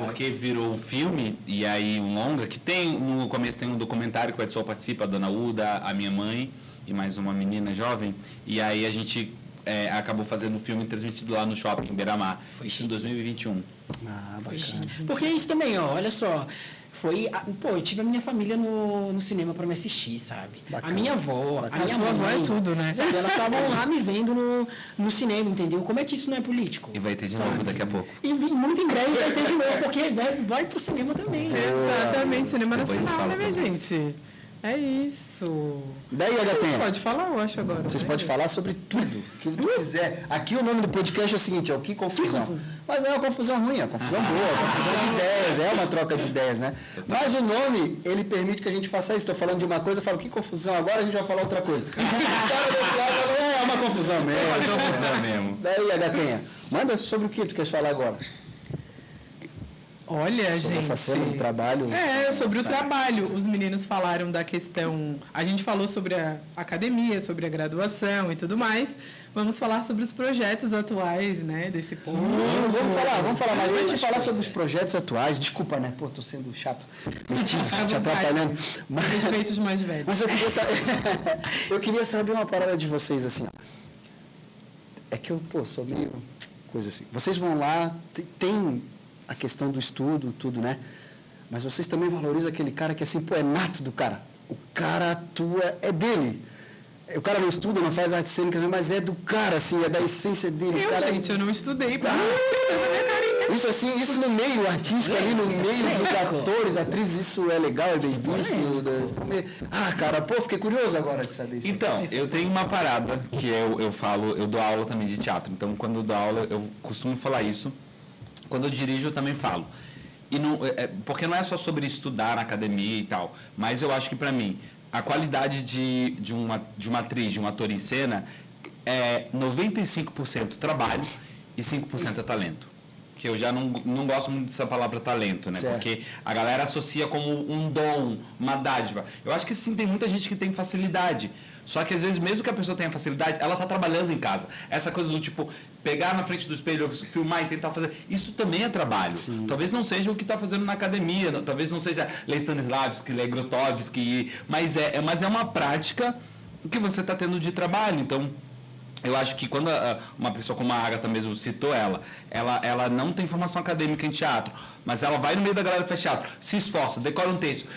Porque virou um filme, e aí um longa, que tem, no começo tem um documentário que o Edson participa, a Dona Uda, a minha mãe e mais uma menina jovem, e aí a gente acabou fazendo o filme transmitido lá no Shopping Beira-Mar. Foi em 2021. Bacana. Porque isso também, ó, olha só, eu tive a minha família no cinema para me assistir, sabe? Bacana. A minha avó, Bacana. a minha A tua avó mãe, é tudo, né? sabe? Elas estavam lá me vendo no cinema, entendeu? Como é que isso não é político? E vai ter de sabe? novo daqui a pouco. E muito em breve vai ter de novo, porque vai pro cinema também, né? Exatamente, cinema Depois a gente nacional, né, fala minha sobre gente? É isso. Daí, Agapenha, Pode falar, eu acho, agora. vocês né? podem falar sobre tudo, o que tu quiser. Aqui o nome do podcast é o seguinte, é o Que Confusão. Mas não é uma confusão ruim, é uma confusão boa, é uma confusão de ideias, é uma troca de ideias, né? Mas o nome, ele permite que a gente faça isso. Estou falando de uma coisa, eu falo, que confusão, agora a gente vai falar outra coisa. O cara do outro lado vai falar, é uma confusão mesmo. É uma confusão mesmo. Daí, Agapenha, manda sobre o que tu queres falar agora. Olha, Sobre gente. essa cena do trabalho. Sobre o trabalho. Os meninos falaram da questão. A gente falou sobre a academia, sobre a graduação e tudo mais. Vamos falar sobre os projetos atuais, né, desse povo. Vamos falar, mas antes de falar sobre os projetos atuais, desculpa, né? Pô, tô sendo chato, metido, te atrapalhando. Mas, Respeito os mais velhos. mas eu queria saber uma parada de vocês, assim, ó. É que eu, sou meio coisa assim. Vocês vão lá, tem a questão do estudo, tudo, né? Mas vocês também valorizam aquele cara que, assim, é nato do cara. O cara atua, é dele. O cara não estuda, não faz arte cênica, mas é do cara, assim, é da essência dele. Eu, o cara gente, eu não estudei pra na minha carinha. Isso assim, isso no meio artístico ali, no meio dos atores, atrizes, isso é legal, é bem visto. Ah, cara, pô, fiquei curioso agora de saber isso. Então, eu tenho uma parada que eu falo, eu dou aula também de teatro, então quando eu dou aula eu costumo falar isso, quando eu dirijo eu também falo. E não, porque não é só sobre estudar na academia e tal, mas eu acho que pra mim, a qualidade de uma atriz, de um ator em cena, é 95% trabalho e 5% é talento. Que eu já não gosto muito dessa palavra talento, né? Certo. Porque a galera associa como um dom, uma dádiva. Eu acho que sim, tem muita gente que tem facilidade. Só que às vezes, mesmo que a pessoa tenha facilidade, ela tá trabalhando em casa. Essa coisa do tipo, pegar na frente do espelho, filmar e tentar fazer, isso também é trabalho. Sim. Talvez não seja o que está fazendo na academia, talvez não seja ler Stanislavski, ler Grotowski, mas é uma prática que você está tendo de trabalho. Então, eu acho que quando uma pessoa como a Agatha mesmo citou ela não tem formação acadêmica em teatro, mas ela vai no meio da galera que faz teatro, se esforça, decora um texto,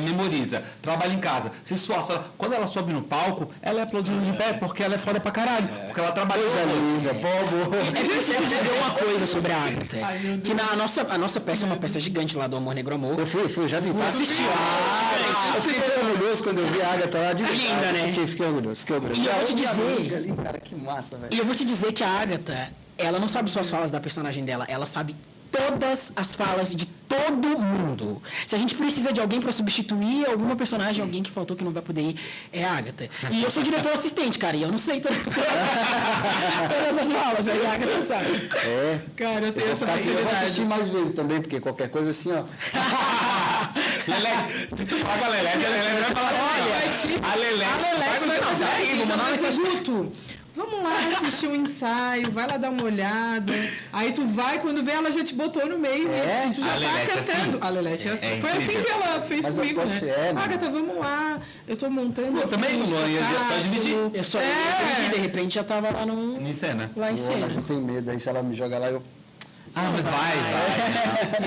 memoriza, trabalha em casa, se esforça. Quando ela sobe no palco, ela é aplaudida de pé, porque ela é foda pra caralho, porque ela trabalhou. Coisa linda, bobo. É preciso dizer uma coisa sobre a Agatha. Ai, meu Que Deus. a nossa peça é uma peça gigante lá do Amor Negro Amor. Eu fui, já vi. Você assistiu? Eu fiquei tão orgulhoso quando eu vi a Agatha lá de Linda, né? Fiquei orgulhoso. E eu vou te Minha dizer- amiga ali, cara, que massa, velho. E eu vou te dizer que a Agatha, ela não sabe só as falas da personagem dela, ela sabe todas as falas de todo mundo. Se a gente precisa de alguém pra substituir alguma personagem, alguém que faltou que não vai poder ir, é a Agatha. E eu sou diretor assistente, cara, e eu não sei todas as falas, mas a Agatha sabe. É. Cara, eu tenho essa Eu vou assistir facilidade. mais vezes também, porque qualquer coisa assim, ó. Lelete, se tu fala Lelete, a Lelete vai falar assim, ó. A Lelete vai fazer aí, vou mandar uma mensagem. Guto, vamos lá assistir um ensaio, vai lá dar uma olhada. Aí tu vai, quando vê, ela já te botou no meio. É? E tu já A tá Lelete é cantando. assim? A Lelete é assim. É Foi assim incrível. que ela fez Mas eu comigo, posso- né? né? Agatha, vamos lá. Eu tô montando. Eu também, aqui um Lu, ia só espetáculo. dirigir. Eu só ia dirigir, de repente já tava lá no... Em cena. Lá em Pô, cena. mas eu tenho medo, aí se ela me joga lá, eu... Ah, mas vai.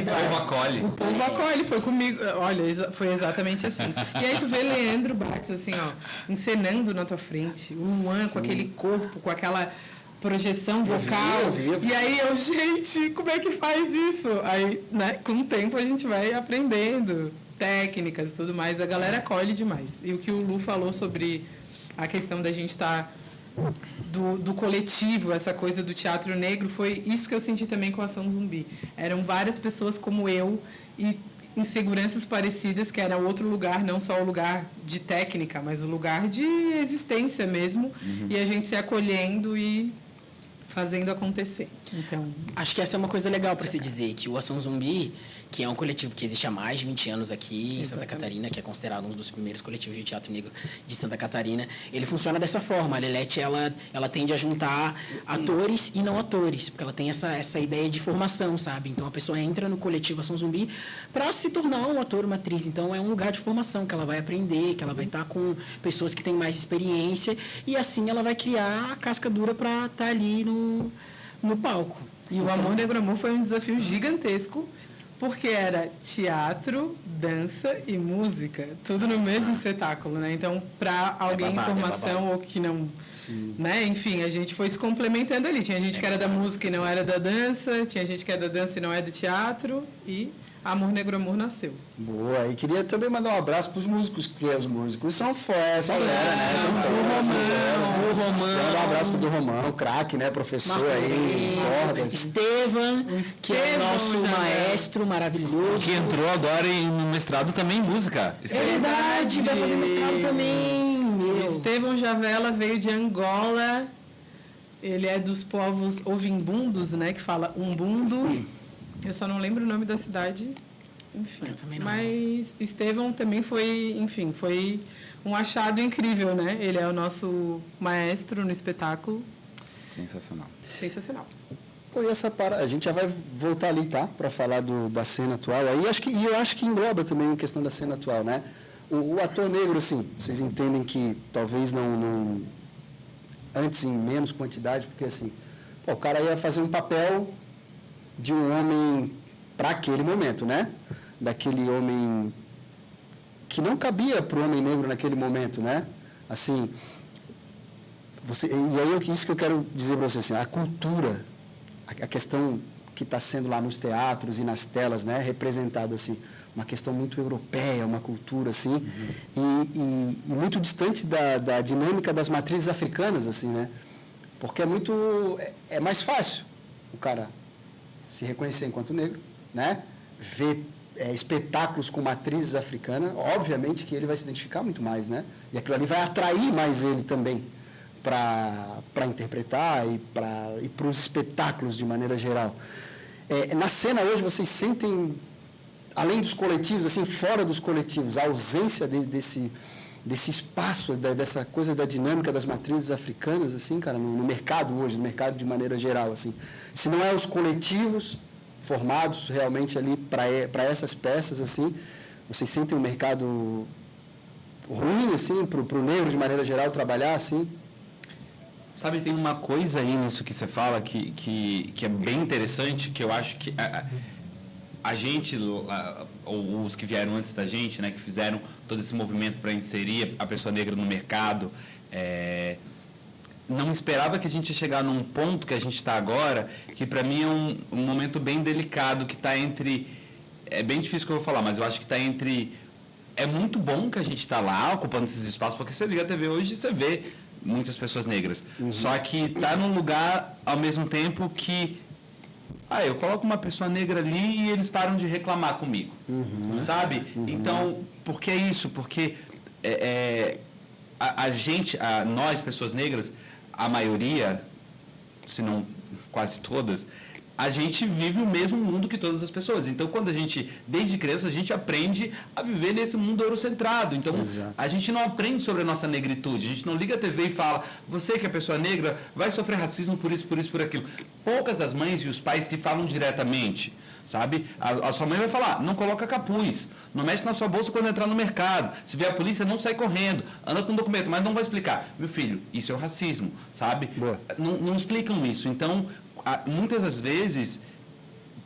O povo acolhe. O povo acolhe, foi comigo. Olha, foi exatamente assim. E aí tu vê Leandro Bates, assim, ó, encenando na tua frente. O Luan com aquele corpo, com aquela projeção vocal. Eu vi. E aí eu, gente, como é que faz isso? Aí, né, com o tempo a gente vai aprendendo técnicas e tudo mais. A galera acolhe demais. E o que o Lu falou sobre a questão da gente estar... Do coletivo, essa coisa do teatro negro, foi isso que eu senti também com a Ação Zumbi. Eram várias pessoas como eu e inseguranças parecidas, que era outro lugar, não só o lugar de técnica, mas o lugar de existência mesmo, e a gente se acolhendo e fazendo acontecer. Então, Acho que essa é uma coisa legal para se dizer, que o Ação Zumbi, que é um coletivo que existe há mais de 20 anos aqui em Santa Exatamente. Catarina, que é considerado um dos primeiros coletivos de teatro negro de Santa Catarina, ele funciona dessa forma. A Lelete, ela tende a juntar atores e não atores, porque ela tem essa ideia de formação, sabe? Então a pessoa entra no coletivo Ação Zumbi para se tornar um ator, uma atriz. Então é um lugar de formação, que ela vai aprender, que ela vai estar com pessoas que têm mais experiência, e assim ela vai criar a casca dura para estar ali no palco. e o Amor Negro Amor foi um desafio gigantesco, porque era teatro, dança e música, tudo no mesmo espetáculo, né? Então, para alguém em babado, é formação ou que não, Sim. né? Enfim, a gente foi se complementando ali. Tinha gente que era da música e não era da dança, tinha gente que era da dança e não é do teatro, e Amor Negro Amor nasceu. Boa, e queria também mandar um abraço pros músicos, porque os músicos são foda, são galera, né? São Do todos, são galera, né? Romão, do Romão. Quero mandar um abraço pro do Romão, craque, né? Professor aí, cordas. Estevam, que é o nosso Estevam, maestro maravilhoso. Que entrou agora no mestrado também em música. É verdade, vai fazer mestrado também, meu. Estevão Javela veio de Angola. Ele é dos povos ovimbundos, né? Que fala umbundo. Eu só não lembro o nome da cidade. Enfim. Eu também não. Mas Estevão também foi, enfim, foi um achado incrível, né? Ele é o nosso maestro no espetáculo. Sensacional. Sensacional. Pô, e essa a gente já vai voltar ali, tá? Para falar da cena atual. Aí eu acho que engloba também a questão da cena atual, né? O ator negro, assim, vocês entendem que talvez não antes em menos quantidade, porque assim, pô, o cara ia fazer um papel de um homem para aquele momento, né? Daquele homem que não cabia para o homem negro naquele momento, né? Assim, e aí isso que eu quero dizer para você, assim, a cultura, a questão que está sendo lá nos teatros e nas telas, né, representado assim, uma questão muito europeia, uma cultura assim, e muito distante da dinâmica das matrizes africanas, assim, né? Porque é mais fácil o cara se reconhecer enquanto negro, né? Ver espetáculos com matrizes africanas, obviamente que ele vai se identificar muito mais, né? E aquilo ali vai atrair mais ele também para interpretar e para os espetáculos de maneira geral. Na cena hoje vocês sentem, além dos coletivos, assim, fora dos coletivos, a ausência desse espaço, dessa coisa da dinâmica das matrizes africanas, assim, cara, no mercado hoje, no mercado de maneira geral, assim. Se não é os coletivos formados realmente ali para essas peças, assim, vocês sentem um mercado ruim, assim, para o negro de maneira geral trabalhar, assim? Sabe, tem uma coisa aí nisso que você fala que é bem interessante, que eu acho que a gente, ou os que vieram antes da gente, né, que fizeram todo esse movimento para inserir a pessoa negra no mercado, não esperava que a gente ia chegar num ponto que a gente está agora, que para mim é um momento bem delicado, que está entre... É bem difícil que eu vou falar, mas eu acho que está entre... É muito bom que a gente está lá, ocupando esses espaços, porque você liga a TV hoje e você vê muitas pessoas negras. Só que está num lugar, ao mesmo tempo, que... eu coloco uma pessoa negra ali e eles param de reclamar comigo, sabe? Então, por que isso? Porque nós, pessoas negras, a maioria, se não quase todas, a gente vive o mesmo mundo que todas as pessoas. Então, quando a gente, desde criança, a gente aprende a viver nesse mundo eurocentrado. Então, a gente não aprende sobre a nossa negritude. A gente não liga a TV e fala, você que é pessoa negra, vai sofrer racismo por isso, por isso, por aquilo. Poucas as mães e os pais que falam diretamente, sabe? A sua mãe vai falar, não coloca capuz, não mexe na sua bolsa quando entrar no mercado. Se vier a polícia, não sai correndo, anda com documento, mas não vai explicar. Meu filho, isso é o racismo, sabe? Não explicam isso. Então, muitas das vezes,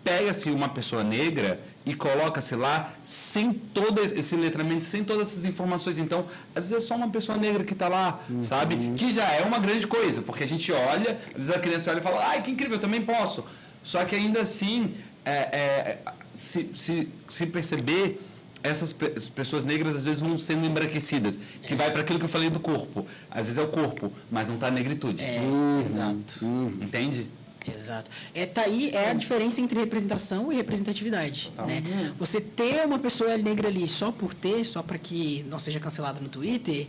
pega-se uma pessoa negra e coloca-se lá sem todo esse letramento, sem todas essas informações. Então, às vezes é só uma pessoa negra que está lá, sabe? Que já é uma grande coisa, porque a gente olha, às vezes a criança olha e fala, ai, que incrível, eu também posso. Só que ainda assim, se perceber, essas pessoas negras às vezes vão sendo embranquecidas, que vai para aquilo que eu falei do corpo. Às vezes é o corpo, mas não está a negritude. Exato. Entende? Exato. Tá aí a diferença entre representação e representatividade, né? Você ter uma pessoa negra ali só para que não seja cancelado no Twitter,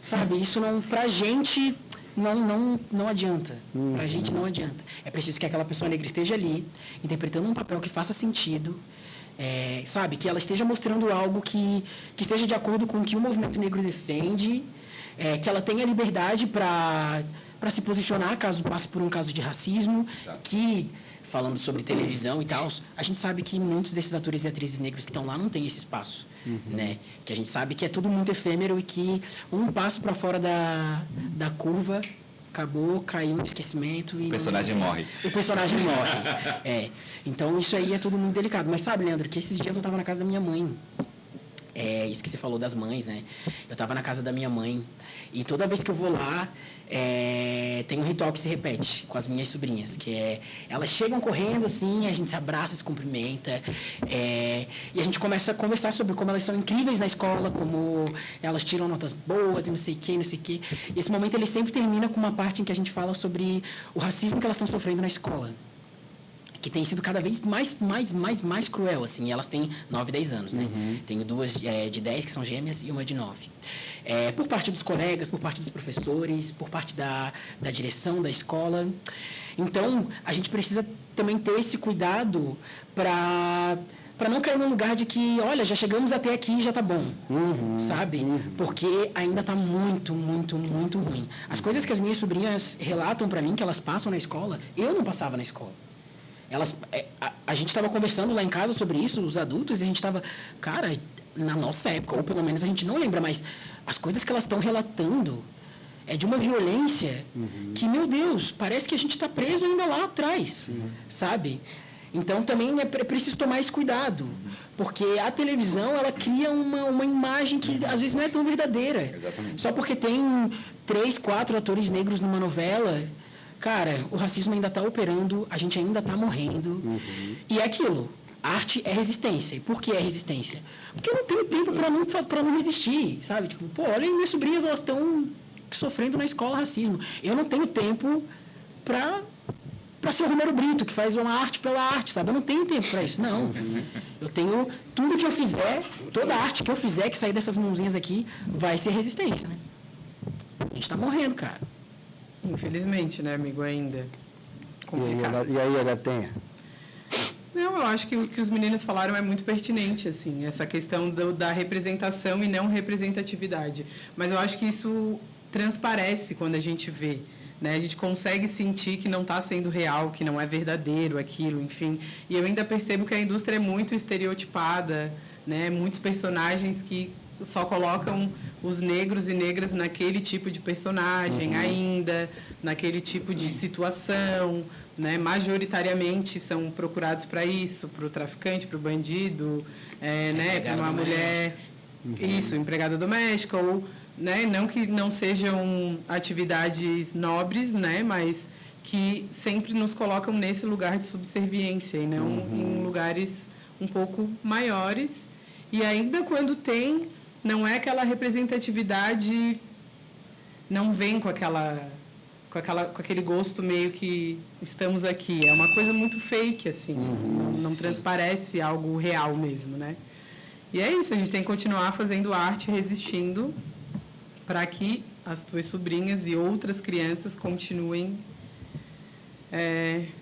sabe? Isso não, pra gente não adianta. Pra gente não adianta. É preciso que aquela pessoa negra esteja ali, interpretando um papel que faça sentido, sabe? Que ela esteja mostrando algo que esteja de acordo com o que o movimento negro defende, que ela tenha liberdade para se posicionar caso passe por um caso de racismo. Exato. Que, falando sobre televisão e tal, a gente sabe que muitos desses atores e atrizes negros que estão lá não têm esse espaço, né? Que a gente sabe que é tudo muito efêmero e que um passo para fora da curva, acabou, caiu no esquecimento. E o personagem morre. O personagem morre. Então, isso aí é tudo muito delicado. Mas sabe, Leandro, que esses dias eu estava na casa da minha mãe. Isso que você falou das mães, né? Eu estava na casa da minha mãe e toda vez que eu vou lá, tem um ritual que se repete com as minhas sobrinhas, que elas chegam correndo assim, a gente se abraça, se cumprimenta, e a gente começa a conversar sobre como elas são incríveis na escola, como elas tiram notas boas e não sei o que, não sei o que. E esse momento ele sempre termina com uma parte em que a gente fala sobre o racismo que elas estão sofrendo na escola, que tem sido cada vez mais cruel, assim. Elas têm 9 e 10 anos, né? Tenho duas de 10, que são gêmeas, e uma de 9. Por parte dos colegas, por parte dos professores, por parte da direção da escola. Então, a gente precisa também ter esse cuidado para não cair num lugar de que, olha, já chegamos até aqui e já tá bom, sabe? Porque ainda tá muito, muito, muito ruim. As coisas que as minhas sobrinhas relatam para mim, que elas passam na escola, eu não passava na escola. A gente estava conversando lá em casa sobre isso, os adultos, e a gente estava, cara, na nossa época, ou pelo menos a gente não lembra, mas as coisas que elas estão relatando é de uma violência que, meu Deus, parece que a gente está preso ainda lá atrás, sabe? Então também é preciso tomar esse cuidado, porque a televisão ela cria uma imagem que às vezes não é tão verdadeira. Exatamente. Só porque tem 3, 4 atores negros numa novela, cara, o racismo ainda está operando, a gente ainda está morrendo. E é aquilo, arte é resistência. E por que é resistência? Porque eu não tenho tempo para não resistir, sabe? Tipo, pô, olha aí, minhas sobrinhas, elas estão sofrendo na escola racismo. Eu não tenho tempo para ser o Romero Brito, que faz uma arte pela arte, sabe? Eu não tenho tempo para isso, não. Eu tenho tudo que eu fizer, toda arte que eu fizer que sair dessas mãozinhas aqui, vai ser resistência, né? A gente tá morrendo, cara. Infelizmente, né, amigo, ainda. Complicado. E aí, Agatenha? Não, eu acho que o que os meninos falaram é muito pertinente, assim, essa questão da representação e não representatividade. Mas eu acho que isso transparece quando a gente vê, né? A gente consegue sentir que não está sendo real, que não é verdadeiro aquilo, enfim. E eu ainda percebo que a indústria é muito estereotipada, né? Muitos personagens que só colocam os negros e negras naquele tipo de personagem ainda, naquele tipo de situação, né? Majoritariamente são procurados para isso, para o traficante, para o bandido, né? Para uma mulher, isso, empregada doméstica, ou, né? Não que não sejam atividades nobres, né? Mas que sempre nos colocam nesse lugar de subserviência e não em lugares um pouco maiores. E ainda quando tem, não é aquela representatividade, não vem com aquele gosto meio que estamos aqui. É uma coisa muito fake, assim. Não transparece algo real mesmo, né? E é isso, a gente tem que continuar fazendo arte, resistindo, para que as tuas sobrinhas e outras crianças continuem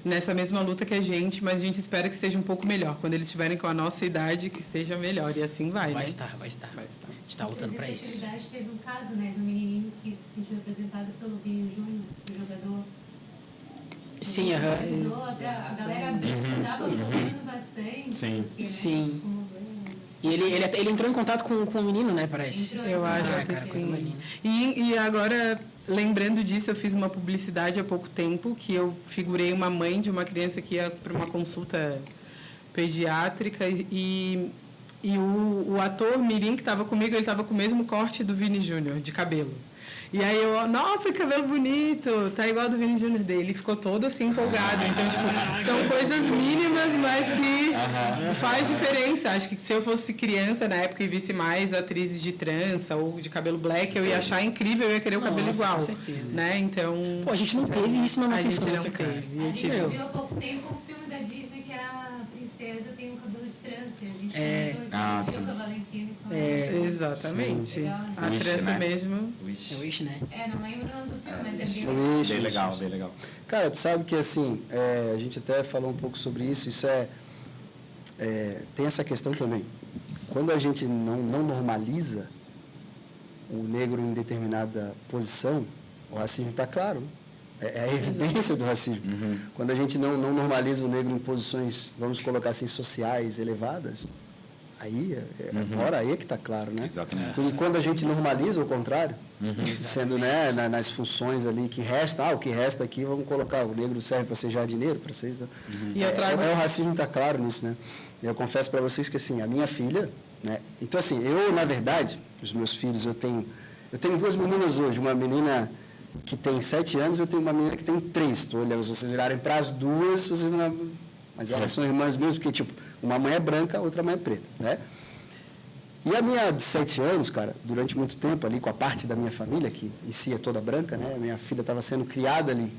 nessa mesma luta que a gente, mas a gente espera que esteja um pouco melhor. Quando eles estiverem com a nossa idade, que esteja melhor. E assim vai, Vai né? estar. A gente está lutando para isso. Teve um caso, né, do menininho que se sentiu representado pelo Vini Júnior, o jogador. Sim, A galera estava falando bastante. Sim. Porque, né, Sim. E ele entrou em contato com o menino, né, parece. Eu acho que cara, coisa mais sim. linda. E agora, lembrando disso, eu fiz uma publicidade há pouco tempo, que eu figurei uma mãe de uma criança que ia para uma consulta pediátrica e o ator mirim que estava comigo, ele estava com o mesmo corte do Vini Júnior, de cabelo. E aí eu, nossa, que cabelo bonito, tá igual do Vini Júnior dele. Ele ficou todo assim empolgado. Então, tipo, são coisas mínimas, mas que faz diferença. Acho que se eu fosse criança na época e visse mais atrizes de trança ou de cabelo black, eu ia achar incrível, eu ia querer o cabelo igual. Com certeza. Né? Então, Pô, a gente não teve isso na a nossa gente infância, não cara. teve. A Eu gente tive. viu há pouco tempo um filme da Disney que a princesa tem um cabelo de trança. A gente viu com a Valentina e com Exatamente. Legal, né? A Wish, trança né? mesmo. É Wish, né? Não lembro o nome do filme, mas é bem Isso, Bem legal, bem legal. Cara, tu sabe que assim, a gente até falou um pouco sobre isso, tem essa questão também. Quando a gente não normaliza o negro em determinada posição, o racismo está claro. É a evidência do racismo. Quando a gente não normaliza o negro em posições, vamos colocar assim, sociais elevadas, aí, agora aí é que está claro, né? Exatamente. E quando a gente normaliza o contrário, sendo, né, nas funções ali que resta, o que resta aqui, vamos colocar, o negro serve para ser jardineiro, para vocês, né? E eu trago... O racismo está claro nisso, né? Eu confesso para vocês que, assim, a minha filha, né? Então, assim, eu, na verdade, os meus filhos, eu tenho duas meninas hoje, uma menina que tem 7 anos, eu tenho uma menina que tem 3. Estou olhando, se vocês olharem para as duas, vocês vão... Mas elas são irmãs mesmo, porque, tipo, uma mãe é branca, a outra mãe é preta, né? E a minha de 7 anos, cara, durante muito tempo ali, com a parte da minha família, que em si é toda branca, né? A minha filha estava sendo criada ali.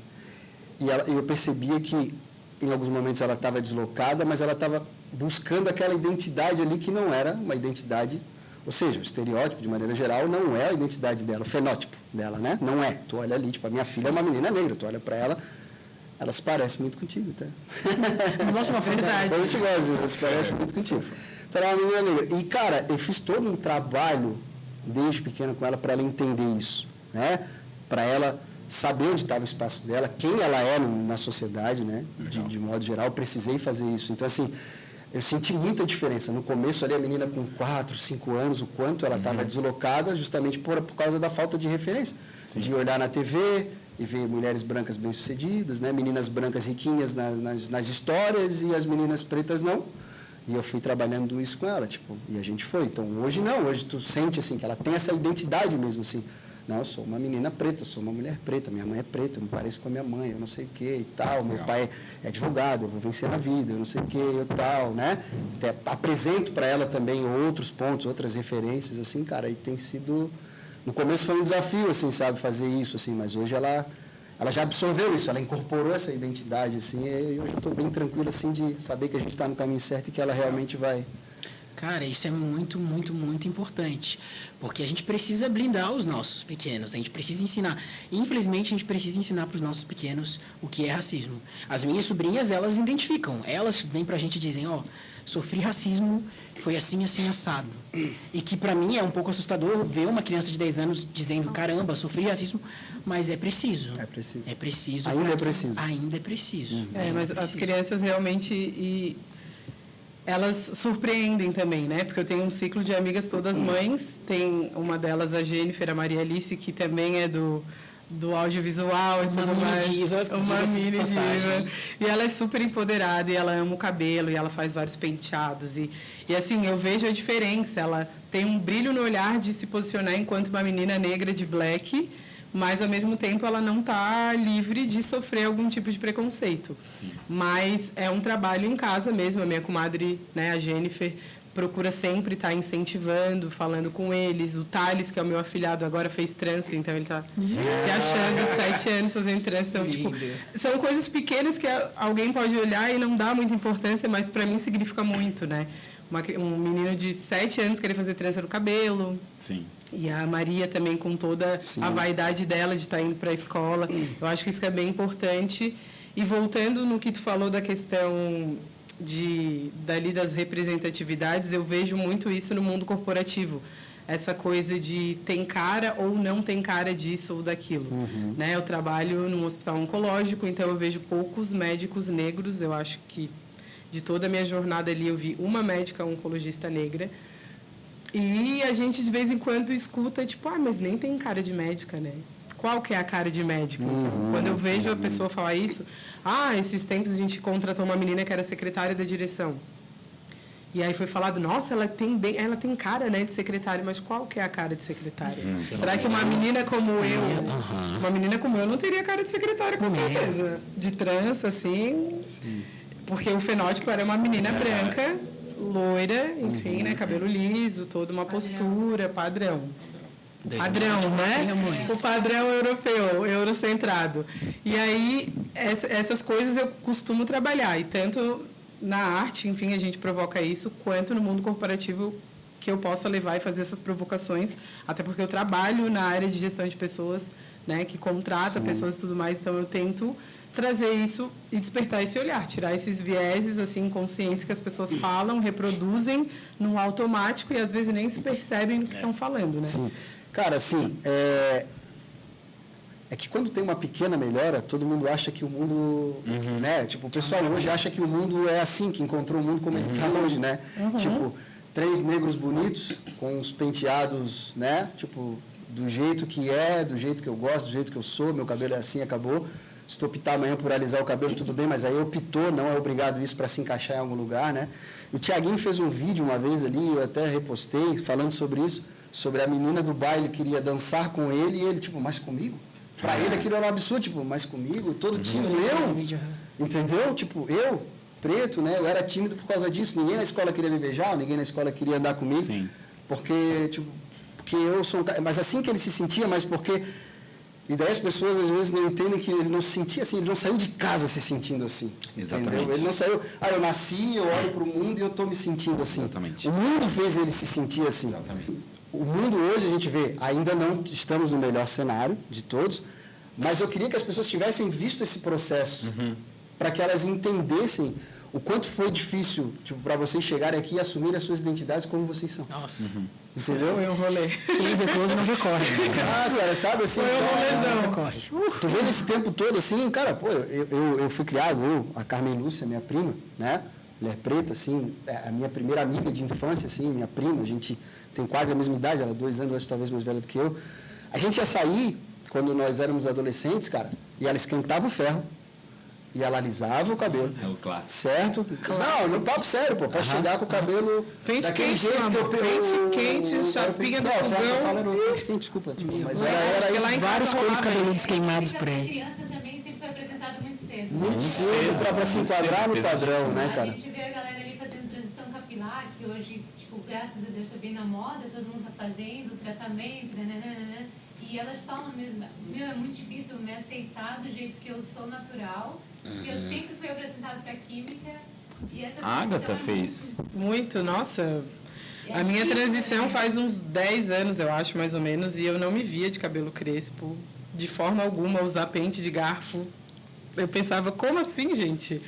E eu percebia que, em alguns momentos, ela estava deslocada, mas ela estava buscando aquela identidade ali que não era uma identidade... Ou seja, o estereótipo, de maneira geral, não é a identidade dela, o fenótipo dela, né? Não é. Tu olha ali, tipo, a minha filha é uma menina negra, tu olha para ela... Elas parecem muito contigo, tá? Nossa, uma verdade. Elas parecem muito contigo. Então, ela é uma menina negra. E, cara, eu fiz todo um trabalho, desde pequena, com ela, para ela entender isso, né? Para ela saber onde estava o espaço dela, quem ela é na sociedade, né? De modo geral, eu precisei fazer isso. Então, assim, eu senti muita diferença. No começo, ali, a menina com 4, 5 anos, o quanto ela estava deslocada, justamente por causa da falta de referência. Sim. De olhar na TV... e ver mulheres brancas bem-sucedidas, né? Meninas brancas riquinhas nas histórias e as meninas pretas não. E eu fui trabalhando isso com ela, tipo, e a gente foi. Então, hoje não, hoje tu sente, assim, que ela tem essa identidade mesmo, assim, Não, eu sou uma menina preta, eu sou uma mulher preta, minha mãe é preta, eu me pareço com a minha mãe, eu não sei o que e tal, meu pai é advogado, eu vou vencer na vida, eu não sei o que e tal, né? Até apresento para ela também outros pontos, outras referências, assim, cara, e tem sido... No começo foi um desafio, assim, sabe, fazer isso, assim, mas hoje ela já absorveu isso, ela incorporou essa identidade, assim, e eu já estou bem tranquilo, assim, de saber que a gente está no caminho certo e que ela realmente vai... Cara, isso é muito, muito, muito importante, porque a gente precisa blindar os nossos pequenos, a gente precisa ensinar. Infelizmente, a gente precisa ensinar para os nossos pequenos o que é racismo. As minhas sobrinhas, elas identificam, elas vêm para a gente e dizem, ó, sofri racismo, foi assim, assim, assado. E que para mim é um pouco assustador ver uma criança de 10 anos dizendo, caramba, sofri racismo, mas é preciso. É preciso. É preciso. Ainda é preciso. Ainda é preciso. Mas as crianças realmente... elas surpreendem também, né? Porque eu tenho um ciclo de amigas todas mães. Tem uma delas, a Jennifer, a Maria Alice, que também é do audiovisual e tudo mais. Uma mini diva. E ela é super empoderada, e ela ama o cabelo, e ela faz vários penteados. E assim, eu vejo a diferença. Ela tem um brilho no olhar de se posicionar enquanto uma menina negra de black, mas ao mesmo tempo ela não está livre de sofrer algum tipo de preconceito. Sim. Mas é um trabalho em casa mesmo. A minha comadre, né, a Jennifer, procura sempre estar incentivando, falando com eles. O Thales, que é o meu afilhado, agora fez trânsito, então ele está se achando 7 anos fazendo trânsito. Então, tipo, são coisas pequenas que alguém pode olhar e não dá muita importância, mas para mim significa muito, né? Um menino de 7 anos querer fazer trança no cabelo. Sim. E a Maria também, com toda a vaidade dela de estar indo para a escola. Eu acho que isso é bem importante. E voltando no que tu falou da questão dali das representatividades, eu vejo muito isso no mundo corporativo. Essa coisa de tem cara ou não tem cara disso ou daquilo. Uhum. Né? Eu trabalho num hospital oncológico, então eu vejo poucos médicos negros. Eu acho que de toda a minha jornada ali eu vi uma médica oncologista negra. E a gente de vez em quando escuta, tipo, mas nem tem cara de médica, né? Qual que é a cara de médico? Quando eu vejo a pessoa falar isso, esses tempos a gente contratou uma menina que era secretária da direção. E aí foi falado, nossa, ela tem cara, né, de secretária, mas qual que é a cara de secretária? Será que uma menina como eu não teria cara de secretária, com certeza? De trança, assim, porque o fenótipo era uma menina branca, loira, enfim, né, cabelo liso, toda uma postura, padrão, né? O padrão europeu, eurocentrado. E aí, essas coisas eu costumo trabalhar, e tanto na arte, enfim, a gente provoca isso, quanto no mundo corporativo, que eu possa levar e fazer essas provocações, até porque eu trabalho na área de gestão de pessoas, né, que contrata pessoas e tudo mais, então eu tento trazer isso e despertar esse olhar, tirar esses vieses assim inconscientes que as pessoas falam, reproduzem num automático e às vezes nem se percebem do que estão falando, né? Sim. Cara, assim, é que quando tem uma pequena melhora, todo mundo acha que o mundo, né? Tipo, o pessoal hoje acha que o mundo é assim, que encontrou o mundo como ele está hoje, né? Tipo, 3 negros bonitos, com os penteados, né? Tipo, do jeito que é, do jeito que eu gosto, do jeito que eu sou, meu cabelo é assim, acabou. Se tu optar amanhã por alisar o cabelo, tudo bem, mas aí optou, não é obrigado isso para se encaixar em algum lugar, né? O Thiaguinho fez um vídeo uma vez ali, eu até repostei, falando sobre isso, sobre a menina do baile que queria dançar com ele, e ele, tipo, mas comigo? Para ele aquilo era um absurdo, tipo, mas comigo? Todo tímido, eu? Entendeu? Tipo, eu, preto, né? Eu era tímido por causa disso, ninguém na escola queria me beijar, ninguém na escola queria andar comigo, porque, tipo, porque eu sou um cara... Mas assim que ele se sentia, mas porque... E daí as pessoas às vezes não entendem que ele não se sentia assim, ele não saiu de casa se sentindo assim. Exatamente. Entendeu? Ele não saiu, eu nasci, eu olho para o mundo e eu estou me sentindo assim. Exatamente. O mundo fez ele se sentir assim. Exatamente. O mundo hoje a gente vê, ainda não estamos no melhor cenário de todos, mas eu queria que as pessoas tivessem visto esse processo, para que elas entendessem o quanto foi difícil, tipo, para vocês chegarem aqui e assumirem as suas identidades como vocês são. Nossa. Entendeu? Foi um rolê. Quem vê close não recorre. Cara, sabe assim? Foi um rolezão. Tu vendo esse tempo todo assim, cara, pô, eu fui criado, a Carmen Lúcia, minha prima, né? Mulher preta, assim, a minha primeira amiga de infância, assim, minha prima, a gente tem quase a mesma idade, ela é 2 anos, talvez mais velha do que eu. A gente ia sair, quando nós éramos adolescentes, cara, e ela esquentava o ferro, E ela alisava o cabelo. É o clássico. Certo? Não, no papo sério, pô. Pra chegar com o cabelo Pente daquele quente, jeito que eu... pente quente, chapinha do fogão. Eu falo pente quente, desculpa. Mas era lá em isso. Vários casa coros rolava cabeludos isso. queimados por A aí. criança também sempre foi apresentada muito cedo. Muito cedo pra se muito enquadrar cedo, no padrão, né, A cara? gente vê a galera ali fazendo transição capilar, que hoje, tipo, graças a Deus tá bem na moda, todo mundo tá fazendo, tratamento, né? E elas falam mesmo, meu, é muito difícil eu me aceitar do jeito que eu sou natural, porque eu sempre fui apresentada pra química, e essa A Agatha transição é fez. Muito, nossa. É A minha difícil, transição né? faz uns 10 anos, eu acho, mais ou menos, e eu não me via de cabelo crespo, de forma alguma, usar pente de garfo. Eu pensava, como assim, gente?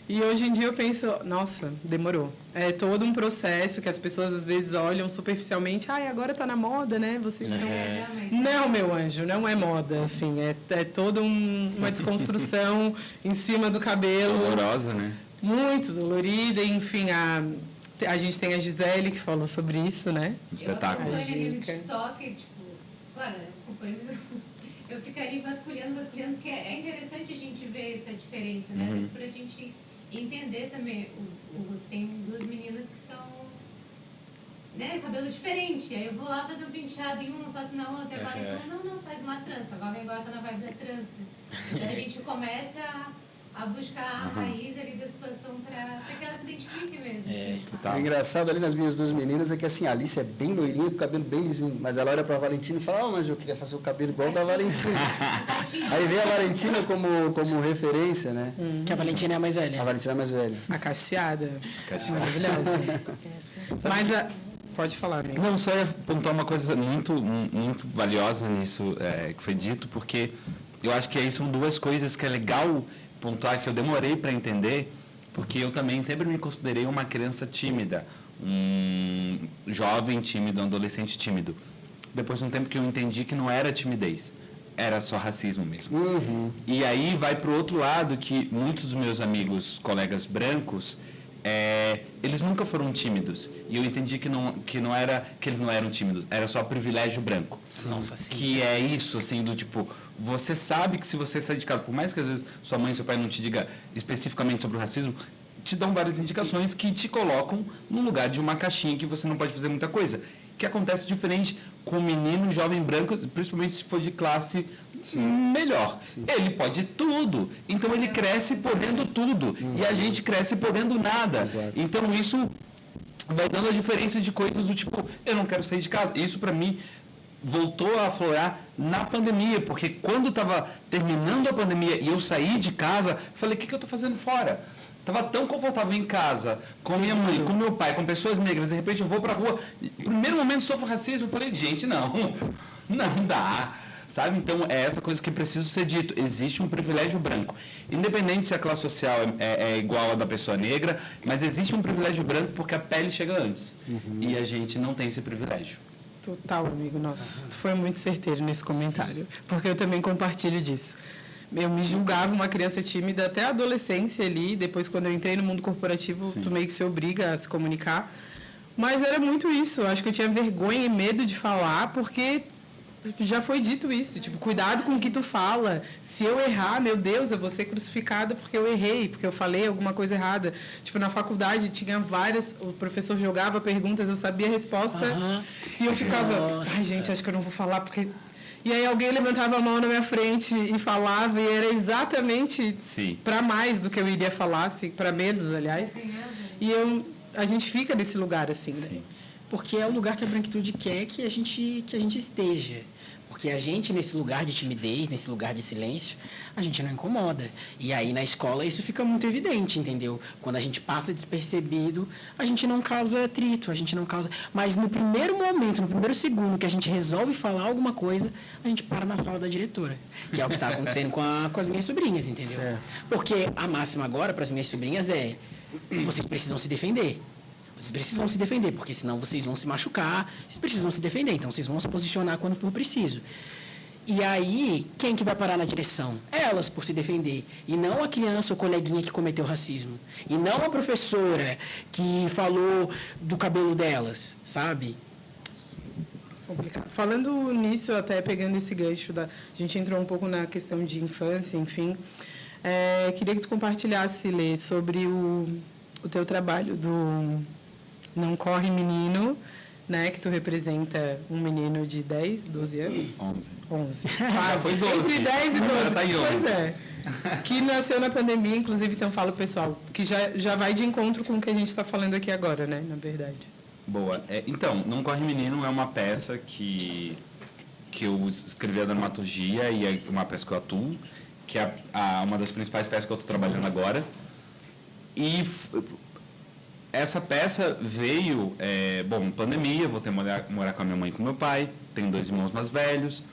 E hoje em dia eu penso, nossa, demorou. É todo um processo que as pessoas às vezes olham superficialmente, ai, agora tá na moda, né? Vocês estão... Realmente. Não, meu anjo, não é moda, assim, é toda uma desconstrução em cima do cabelo. Dolorosa, né? Muito dolorida, enfim, a gente tem a Gisele que falou sobre isso, né? Um espetáculo. Eu acompanho ali no Dica. TikTok, tipo, claro, eu acompanho, eu fico ali vasculhando, porque é interessante a gente ver essa diferença, né? Uhum. Pra gente entender também, tem duas meninas que são, né, cabelo diferente, aí eu vou lá fazer um penteado em uma, faço na outra, a Valen falou, não, faz uma trança, a Valen agora tá na vibe da trança. Então a gente começa a buscar a raiz ali da situação para que ela se identifique mesmo. Assim, O sabe? engraçado ali nas minhas duas meninas é que assim, a Alice é bem loirinha, com o cabelo bem lisinho, mas ela olha pra Valentina e fala, mas eu queria fazer o cabelo igual da Valentina. Aí vem a Valentina como referência, né? Que a Valentina é a mais A velha. Valentina é mais velha. A cacheada. Cacheada. Maravilhosa. Mas pode falar, amigo. Não, só ia pontuar uma coisa muito valiosa nisso que foi dito, porque eu acho que aí são duas coisas que é legal pontuar, que eu demorei para entender, porque eu também sempre me considerei uma criança tímida, um jovem tímido, um adolescente tímido. Depois de um tempo que eu entendi que não era timidez, era só racismo mesmo. Uhum. E aí vai para o outro lado, que muitos dos meus amigos, colegas brancos, eles nunca foram tímidos. E eu entendi que não era que eles não eram tímidos, era só privilégio branco. Nossa, sim. Que é isso, assim, do tipo, você sabe que se você sair de casa, por mais que às vezes sua mãe e seu pai não te diga especificamente sobre o racismo, te dão várias indicações que te colocam no lugar de uma caixinha que você não pode fazer muita coisa. Que acontece diferente com o menino jovem branco, principalmente se for de classe melhor. Sim. Ele pode tudo. Então ele cresce podendo tudo. E a gente cresce podendo nada. Exato. Então isso vai dando a diferença de coisas do tipo, eu não quero sair de casa. Isso para mim voltou a aflorar na pandemia, porque quando estava terminando a pandemia e eu saí de casa, falei, o que eu estou fazendo fora? Estava tão confortável em casa, com a minha mãe, com meu pai, com pessoas negras, de repente eu vou pra rua, no primeiro momento sofro racismo, eu falei, gente, não dá, sabe? Então é essa coisa que precisa ser dito, existe um privilégio branco, independente se a classe social é igual à da pessoa negra, mas existe um privilégio branco porque a pele chega antes, e a gente não tem esse privilégio. Total, amigo, nossa. Tu foi muito certeiro nesse comentário, porque eu também compartilho disso. Eu me julgava uma criança tímida até a adolescência ali, depois quando eu entrei no mundo corporativo, tu meio que se obriga a se comunicar. Mas era muito isso, eu acho que eu tinha vergonha e medo de falar, porque já foi dito isso, tipo, cuidado com o que tu fala. Se eu errar, meu Deus, eu vou ser crucificada porque eu errei, porque eu falei alguma coisa errada. Tipo, na faculdade tinha várias, o professor jogava perguntas, eu sabia a resposta, e eu ficava, ai gente, acho que eu não vou falar porque... E aí alguém levantava a mão na minha frente e falava, e era exatamente para mais do que eu iria falar, assim, para menos, aliás. E a gente fica nesse lugar, assim, né? Sim. Porque é o lugar que a branquitude quer que a gente esteja. Porque a gente, nesse lugar de timidez, nesse lugar de silêncio, a gente não incomoda. E aí, na escola, isso fica muito evidente, entendeu? Quando a gente passa despercebido, a gente não causa atrito, a gente não causa... Mas no primeiro momento, no primeiro segundo que a gente resolve falar alguma coisa, a gente para na sala da diretora. Que é o que está acontecendo com as minhas sobrinhas, entendeu? Certo. Porque a máxima agora para as minhas sobrinhas é: vocês precisam se defender. Vocês precisam se defender, porque senão vocês vão se machucar. Vocês precisam se defender, então vocês vão se posicionar quando for preciso. E aí, quem que vai parar na direção? Elas, por se defender. E não a criança ou coleguinha que cometeu racismo. E não a professora que falou do cabelo delas, sabe? Complicado. Falando nisso, até pegando esse gancho, a gente entrou um pouco na questão de infância, enfim. Queria que tu compartilhasse, Lê, sobre o teu trabalho do Não Corre Menino, né? Que tu representa um menino de 10, 12 anos? 11. Já foi 12. Entre 10 e 12. Agora tá em 11. Pois é. Que nasceu na pandemia, inclusive, então fala, pessoal, que já vai de encontro com o que a gente está falando aqui agora, né? Na verdade. Boa. Então, Não Corre Menino é uma peça que eu escrevi a dramaturgia e é uma peça que eu atuo, que é uma das principais peças que eu estou trabalhando agora. E essa peça veio, pandemia, vou ter que morar com a minha mãe e com meu pai, tenho 2 irmãos mais velhos,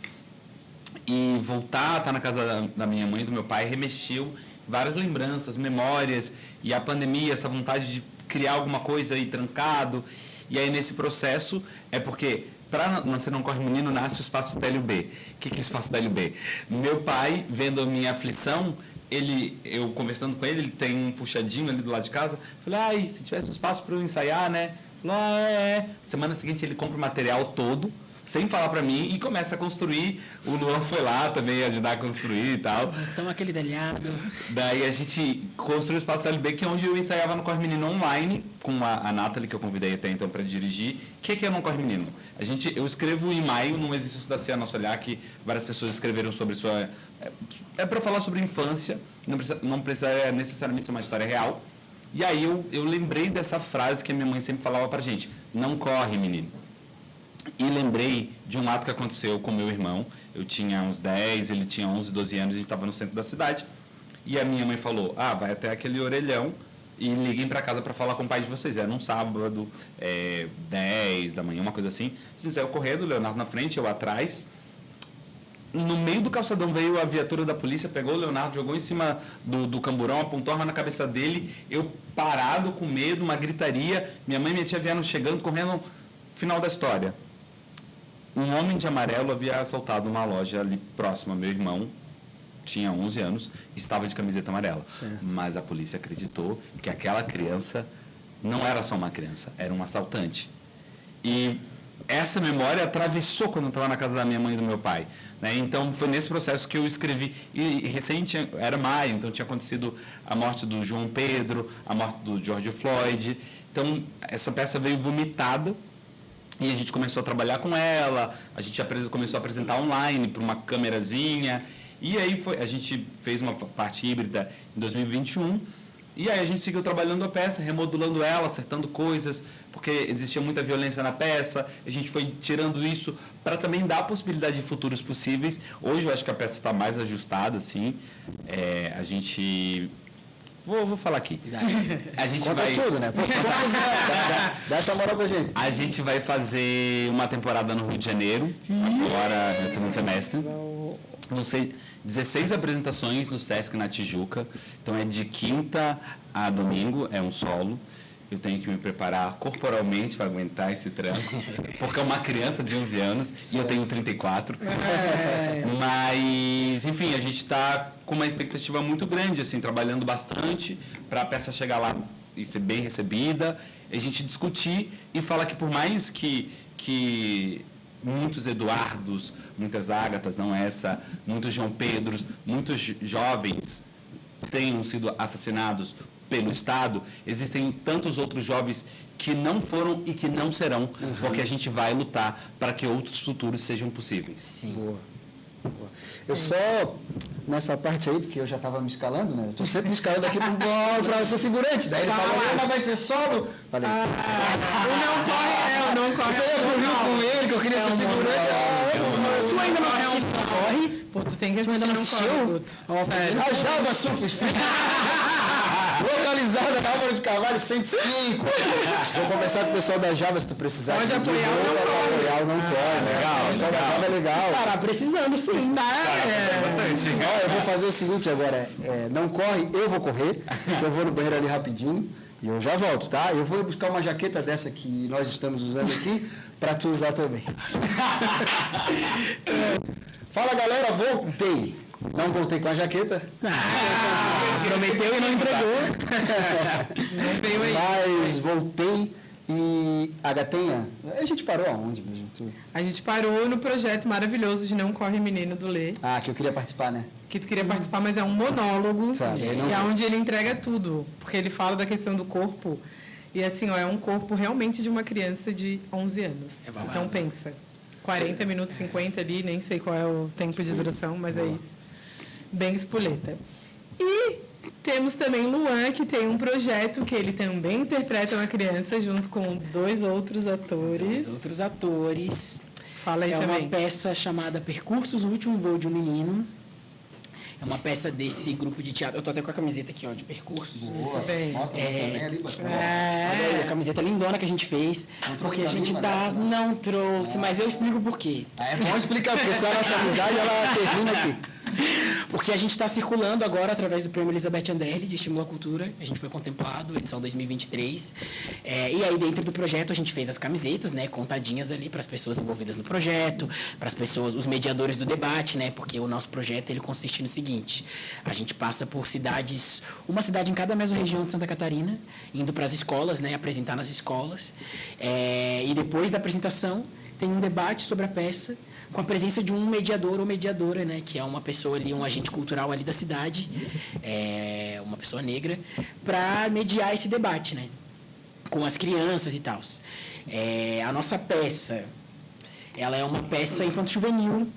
e voltar a estar na casa da minha mãe e do meu pai remexeu várias lembranças, memórias, e a pandemia, essa vontade de criar alguma coisa aí trancado, e aí nesse processo, porque para nascer Não Corre Menino, nasce o Espaço TLB. O que é o Espaço TLB? Meu pai, vendo a minha aflição, eu conversando com ele tem um puxadinho ali do lado de casa, falei, se tivesse um espaço para eu ensaiar, né? Falou, Semana seguinte ele compra o material todo, sem falar pra mim, e começa a construir. O Luan foi lá também ajudar a construir e tal. Então aquele telhado. Daí a gente construiu o Espaço TLB, que é onde eu ensaiava No Corre Menino online, com a Nathalie, que eu convidei até então para dirigir. O que é No Corre Menino? Eu escrevo em maio, num exercício da CIA Nosso Olhar, que várias pessoas escreveram sobre sua... É para falar sobre infância, não precisa necessariamente ser uma história real. E aí eu lembrei dessa frase que a minha mãe sempre falava pra gente: não corre, menino. E lembrei de um ato que aconteceu com meu irmão. Eu tinha uns 10, ele tinha 11, 12 anos, a gente estava no centro da cidade. E a minha mãe falou, vai até aquele orelhão e liguem para casa para falar com o pai de vocês. Era num sábado, 10 da manhã, uma coisa assim. A gente saiu correndo, o Leonardo na frente, eu atrás. No meio do calçadão veio a viatura da polícia, pegou o Leonardo, jogou em cima do camburão, apontou a arma na cabeça dele. Eu parado, com medo, uma gritaria. Minha mãe e minha tia vieram chegando, correndo. Final da história. Um homem de amarelo havia assaltado uma loja ali próxima. Meu irmão tinha 11 anos, estava de camiseta amarela. Certo. Mas a polícia acreditou que aquela criança não era só uma criança, era um assaltante. E essa memória atravessou quando eu estava na casa da minha mãe e do meu pai. Né? Então, foi nesse processo que eu escrevi. E recente, era maio, então tinha acontecido a morte do João Pedro, a morte do George Floyd. Então, essa peça veio vomitada. E a gente começou a trabalhar com ela, a gente começou a apresentar online por uma câmerazinha, e aí a gente fez uma parte híbrida em 2021, e aí a gente seguiu trabalhando a peça, remodulando ela, acertando coisas, porque existia muita violência na peça, a gente foi tirando isso para também dar a possibilidade de futuros possíveis. Hoje eu acho que a peça está mais ajustada, assim, a gente... Vou falar aqui. A gente Conta tudo, né? Pô, dá essa moral pra gente. A gente vai fazer uma temporada no Rio de Janeiro, agora no segundo semestre. Vão ser 16 apresentações no Sesc na Tijuca. Então é de quinta a domingo, é um solo. Eu tenho que me preparar corporalmente para aguentar esse tranco, porque é uma criança de 11 anos e eu tenho 34. Mas, enfim, a gente está com uma expectativa muito grande, assim, trabalhando bastante para a peça chegar lá e ser bem recebida, a gente discutir e falar que por mais que muitos Eduardos, muitas Ágatas, não essa, muitos João Pedros, muitos jovens tenham sido assassinados pelo Estado, existem tantos outros jovens que não foram e que não serão, porque a gente vai lutar para que outros futuros sejam possíveis. Sim. Boa. Eu só, nessa parte aí, porque eu já estava me escalando, né? Eu tô sempre me escalando aqui para ser figurante. Daí ele falou, mas vai ser solo? Falei, o não corre. você ia pro Rio com ele, que eu queria ser figurante. Tu ainda não assistiu Corre? Pô, tu tem que assistir ainda não Não Corre, assistiu? Guto. Sério? A Java Surf Street. Localizada na Álvaro de Carvalho 105. Vou conversar com o pessoal da Java se tu precisar. Pode de apoiar o Não Corre. apoiar o Não Corre, né? legal, O pessoal da legal. Java é legal. Estará precisando, sim. Bastante. Ó, eu vou fazer o seguinte agora, não corre, eu vou correr, que eu vou no banheiro ali rapidinho e eu já volto, tá? Eu vou buscar uma jaqueta dessa que nós estamos usando aqui para tu usar também. Fala galera, voltei. Não voltei com a jaqueta, Prometeu e não entregou. Veio aí. mas voltei E a Gatenha, a gente parou aonde mesmo? A gente parou no projeto maravilhoso de Não Corre Menino do Lê, Ah, que eu queria participar, né? que tu queria participar, mas é um monólogo, Sabe, aí não que é vou. onde ele entrega tudo, porque ele fala da questão do corpo, e assim, ó, é um corpo realmente de uma criança de 11 anos. É babado. Então pensa, 40 minutos, 50 ali, nem sei qual é o tempo de duração, mas é Boa. isso. Bem espoleta. E temos também Luan, que tem um projeto que ele também interpreta uma criança junto com 2 outros atores. Os outros atores. Fala aí É também. uma peça chamada Percursos, o Último Voo de um Menino. É uma peça desse grupo de teatro. Eu tô até com a camiseta aqui, ó, de Percursos. Boa. bem. Mostra também ali, bacana. Olha aí, a camiseta lindona que a gente fez. Não trouxe Porque a pra gente mim, tá. Vanessa, não? Não trouxe, mas eu explico por quê. Ah, é bom explicar, porque só a nossa amizade, ela termina aqui. Porque a gente está circulando agora através do Prêmio Elizabeth Anderle de Estímulo à Cultura. A gente foi contemplado, edição 2023. E aí, dentro do projeto, a gente fez as camisetas, né? Contadinhas ali para as pessoas envolvidas no projeto, para as pessoas, os mediadores do debate, né? Porque o nosso projeto, ele consiste no seguinte. A gente passa por cidades, uma cidade em cada mesorregião de Santa Catarina, indo para as escolas, né? Apresentar nas escolas. E depois da apresentação, tem um debate sobre a peça, com a presença de um mediador ou mediadora, né, que é uma pessoa ali, um agente cultural ali da cidade, uma pessoa negra, para mediar esse debate, né, com as crianças e tal. A nossa peça, ela é uma peça infanto-juvenil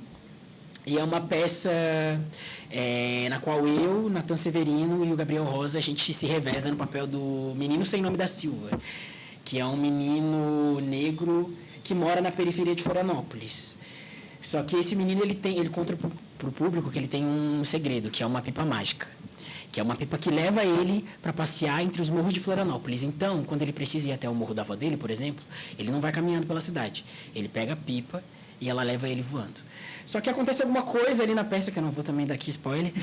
e é uma peça na qual eu, Natan Severino e o Gabriel Rosa, a gente se reveza no papel do menino sem nome da Silva, que é um menino negro que mora na periferia de Florianópolis. Só que esse menino, ele conta pro público que ele tem um segredo, que é uma pipa mágica. Que é uma pipa que leva ele para passear entre os morros de Florianópolis. Então, quando ele precisa ir até o morro da avó dele, por exemplo, ele não vai caminhando pela cidade. Ele pega a pipa e ela leva ele voando. Só que acontece alguma coisa ali na peça, que eu não vou também dar aqui spoiler,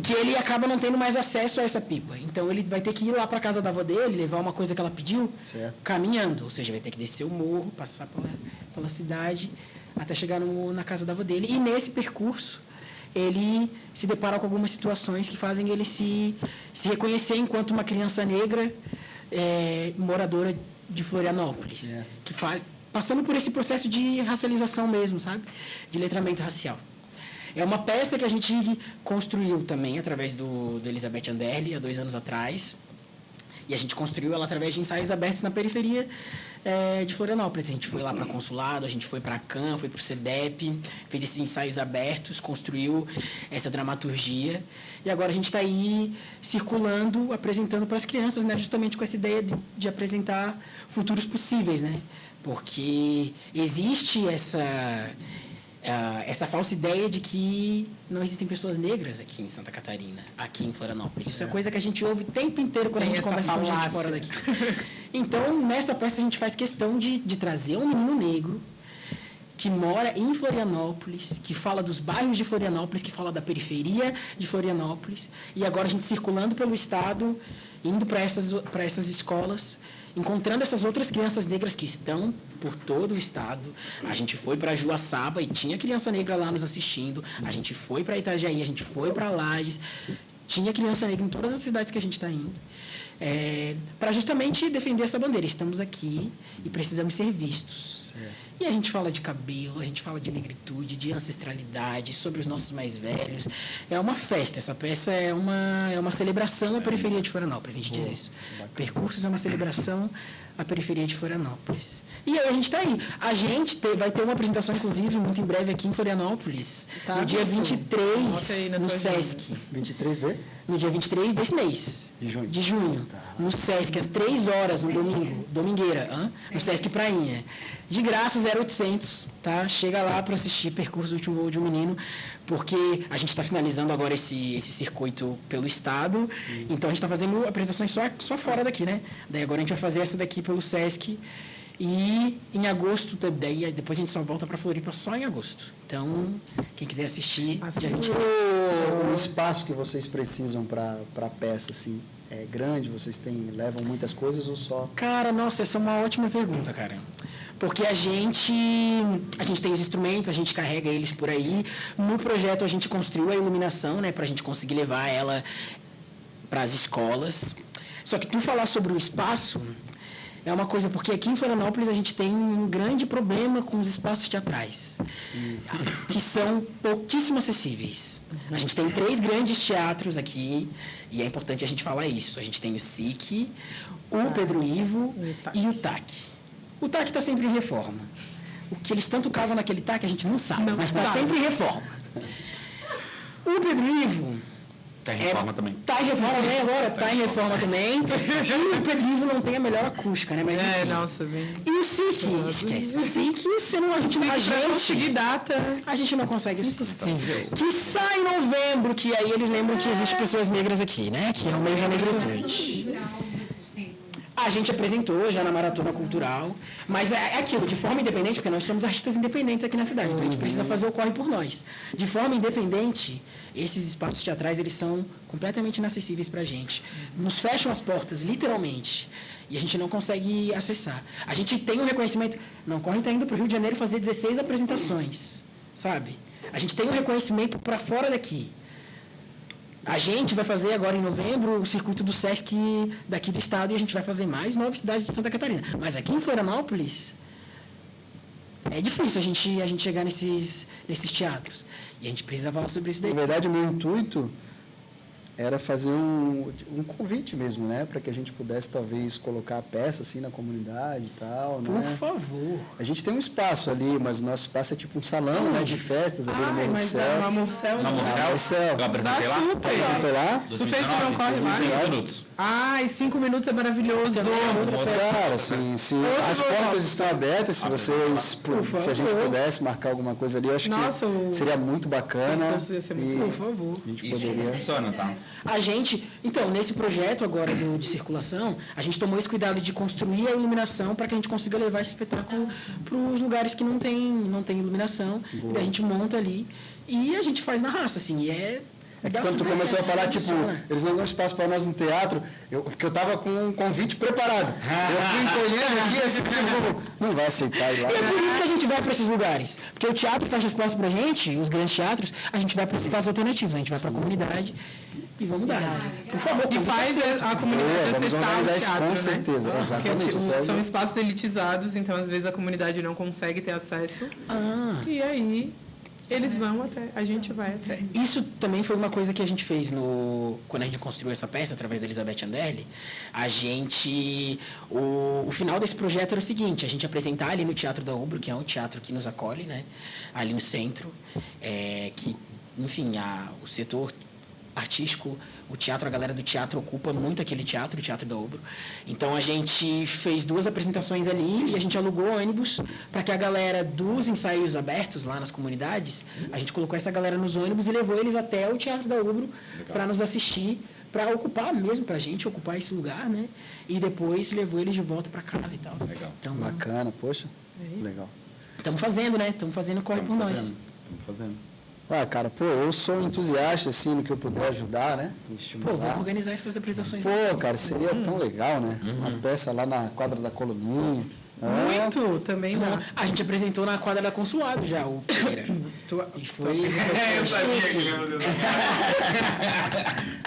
que ele acaba não tendo mais acesso a essa pipa. Então, ele vai ter que ir lá para casa da avó dele, levar uma coisa que ela pediu, Certo. caminhando. Ou seja, vai ter que descer o morro, passar pela cidade, até chegar na casa da avó dele. E nesse percurso, ele se depara com algumas situações que fazem ele se reconhecer enquanto uma criança negra moradora de Florianópolis. Certo. Que passando por esse processo de racialização mesmo, sabe? De letramento racial. É uma peça que a gente construiu também através do Elizabeth Anderle, há 2 anos atrás. E a gente construiu ela através de ensaios abertos na periferia de Florianópolis. A gente foi lá para consulado, a gente foi para a CAM, foi para o CEDEP, fez esses ensaios abertos, construiu essa dramaturgia. E agora a gente está aí circulando, apresentando para as crianças, né, justamente com essa ideia de apresentar futuros possíveis, né? Porque existe essa falsa ideia de que não existem pessoas negras aqui em Santa Catarina, aqui em Florianópolis. Isso é coisa que a gente ouve o tempo inteiro quando a gente conversa com gente fora daqui. Então, nessa peça a gente faz questão de trazer um menino negro que mora em Florianópolis, que fala dos bairros de Florianópolis, que fala da periferia de Florianópolis, e agora a gente circulando pelo estado, indo para essas escolas, encontrando essas outras crianças negras que estão por todo o estado. A gente foi para Juaçaba e tinha criança negra lá nos assistindo. A gente foi para Itajaí, a gente foi para Lages. Tinha criança negra em todas as cidades que a gente está indo. Para justamente defender essa bandeira. Estamos aqui e precisamos ser vistos. Certo. E a gente fala de cabelo, a gente fala de negritude, de ancestralidade, sobre os nossos mais velhos. É uma festa, essa peça é uma celebração à periferia de Florianópolis, a gente diz isso. Bacana. Percursos é uma celebração à periferia de Florianópolis. E aí a gente está aí. A gente vai ter uma apresentação, inclusive, muito em breve aqui em Florianópolis, Tá, no dia Vitor? 23, Anota aí na no tua Sesc. 23 de No dia 23 desse mês. De junho. De junho. Tá. No Sesc, às 3 horas, no domingo. Domingueira, no Sesc Prainha. De graça, 0800, tá? Chega lá para assistir Percurso do Último Voo de um Menino, porque a gente está finalizando agora esse circuito pelo estado. Sim. Então a gente está fazendo apresentações só fora daqui, né? Daí agora a gente vai fazer essa daqui pelo Sesc. E em agosto, daí depois a gente só volta para Floripa só em agosto. Então, quem quiser assistir, dia 23. O espaço que vocês precisam para a peça, assim, é grande? Vocês levam muitas coisas ou só? Cara, nossa, essa é uma ótima pergunta, cara. Porque a gente tem os instrumentos, a gente carrega eles por aí. No projeto a gente construiu a iluminação, né, pra gente conseguir levar ela para as escolas. Só que tu falar sobre o espaço, É uma coisa, porque aqui em Florianópolis a gente tem um grande problema com os espaços teatrais, que são pouquíssimo acessíveis. A gente tem 3 grandes teatros aqui, e é importante a gente falar isso. A gente tem o SIC, o Pedro Ivo e o TAC. O TAC está sempre em reforma. O que eles tanto cavam naquele TAC a gente não sabe, mas está sempre em reforma. O Pedro Ivo... Tá em reforma também. Tá em reforma também agora, tá em reforma também. E o Pedro Ivo não tem a melhor acústica, né? Mas, enfim. nossa, bem... E o SIC, esquece. O SIC, a gente conseguir data. A gente não consegue o SIC. Que sai em novembro, que aí eles lembram que existem pessoas negras aqui, né? Que é o mês da negritude. A gente apresentou já na Maratona Cultural, mas é aquilo, de forma independente, porque nós somos artistas independentes aqui na cidade, então a gente precisa fazer o corre por nós. De forma independente, esses espaços teatrais, eles são completamente inacessíveis pra gente. Nos fecham as portas, literalmente, e a gente não consegue acessar. A gente tem um reconhecimento... Não, Corre está indo pro Rio de Janeiro fazer 16 apresentações, sabe? A gente tem um reconhecimento para fora daqui. A gente vai fazer agora em novembro o circuito do Sesc daqui do estado e a gente vai fazer mais 9 cidades de Santa Catarina. Mas aqui em Florianópolis é difícil a gente chegar nesses teatros. E a gente precisa falar sobre isso daí. Na verdade, o meu intuito era fazer um convite mesmo, né? Para que a gente pudesse, talvez, colocar a peça, assim, na comunidade e tal, né? Por favor. A gente tem um espaço ali, mas o nosso espaço é tipo um salão, né? De festas ali no Morro do Céu. No Amorcel. No Amorcel? Eu apresentei lá? Super. Apresentou lá? Tu fez o Não Corre lá? 5 minutos. Ai, 5 minutos é maravilhoso. Cara, assim, se as portas estão abertas, se vocês, se a gente pudesse marcar alguma coisa ali, eu acho que seria muito bacana. E Por favor. a gente Isso poderia... funciona, tá? A gente, então, nesse projeto agora de circulação, a gente tomou esse cuidado de construir a iluminação para que a gente consiga levar esse espetáculo para os lugares que não tem iluminação. Boa. E a gente monta ali e a gente faz na raça, assim, e é... É que quando tu começou a falar, tipo, eles não dão espaço para nós no teatro, porque eu tava com um convite preparado. Eu fui encolhendo aqui, assim, tipo, não vai aceitar ir lá. E é por isso que a gente vai para esses lugares. Porque o teatro fecha as portas pra gente, os grandes teatros, a gente vai para os espaços alternativos, a gente vai para a comunidade e vamos dar. Por favor, E faz a comunidade Vamos acessar o organizar isso teatro, com né? certeza, Porque exatamente. são espaços elitizados, então às vezes a comunidade não consegue ter acesso. E aí eles vão até, a gente vai até. Isso também foi uma coisa que a gente fez quando a gente construiu essa peça, através da Elizabeth Anderle. O final desse projeto era o seguinte: a gente apresentar ali no Teatro da Ubro, que é um teatro que nos acolhe, né? Ali no centro, que, enfim, o setor artístico, o teatro, a galera do teatro ocupa muito aquele teatro, o Teatro da Ubro. Então a gente fez 2 apresentações ali e a gente alugou ônibus para que a galera dos ensaios abertos lá nas comunidades, a gente colocou essa galera nos ônibus e levou eles até o Teatro da Ubro para nos assistir, para ocupar mesmo, para a gente ocupar esse lugar, né? E depois levou eles de volta para casa e tal. Legal. Então, Bacana, poxa, legal. estamos fazendo, né? Estamos fazendo corre por nós. Estamos fazendo. Ah, cara, pô, eu sou entusiasta, assim, no que eu puder ajudar, né? Pô, Estimular. vamos organizar essas apresentações. Pô, cara, seria tão legal, né? Uma peça lá na quadra da Coluninha. Muito, também dá. A gente apresentou na quadra da Consulado já, o Pereira. E foi... Eu sabia que lembra dessa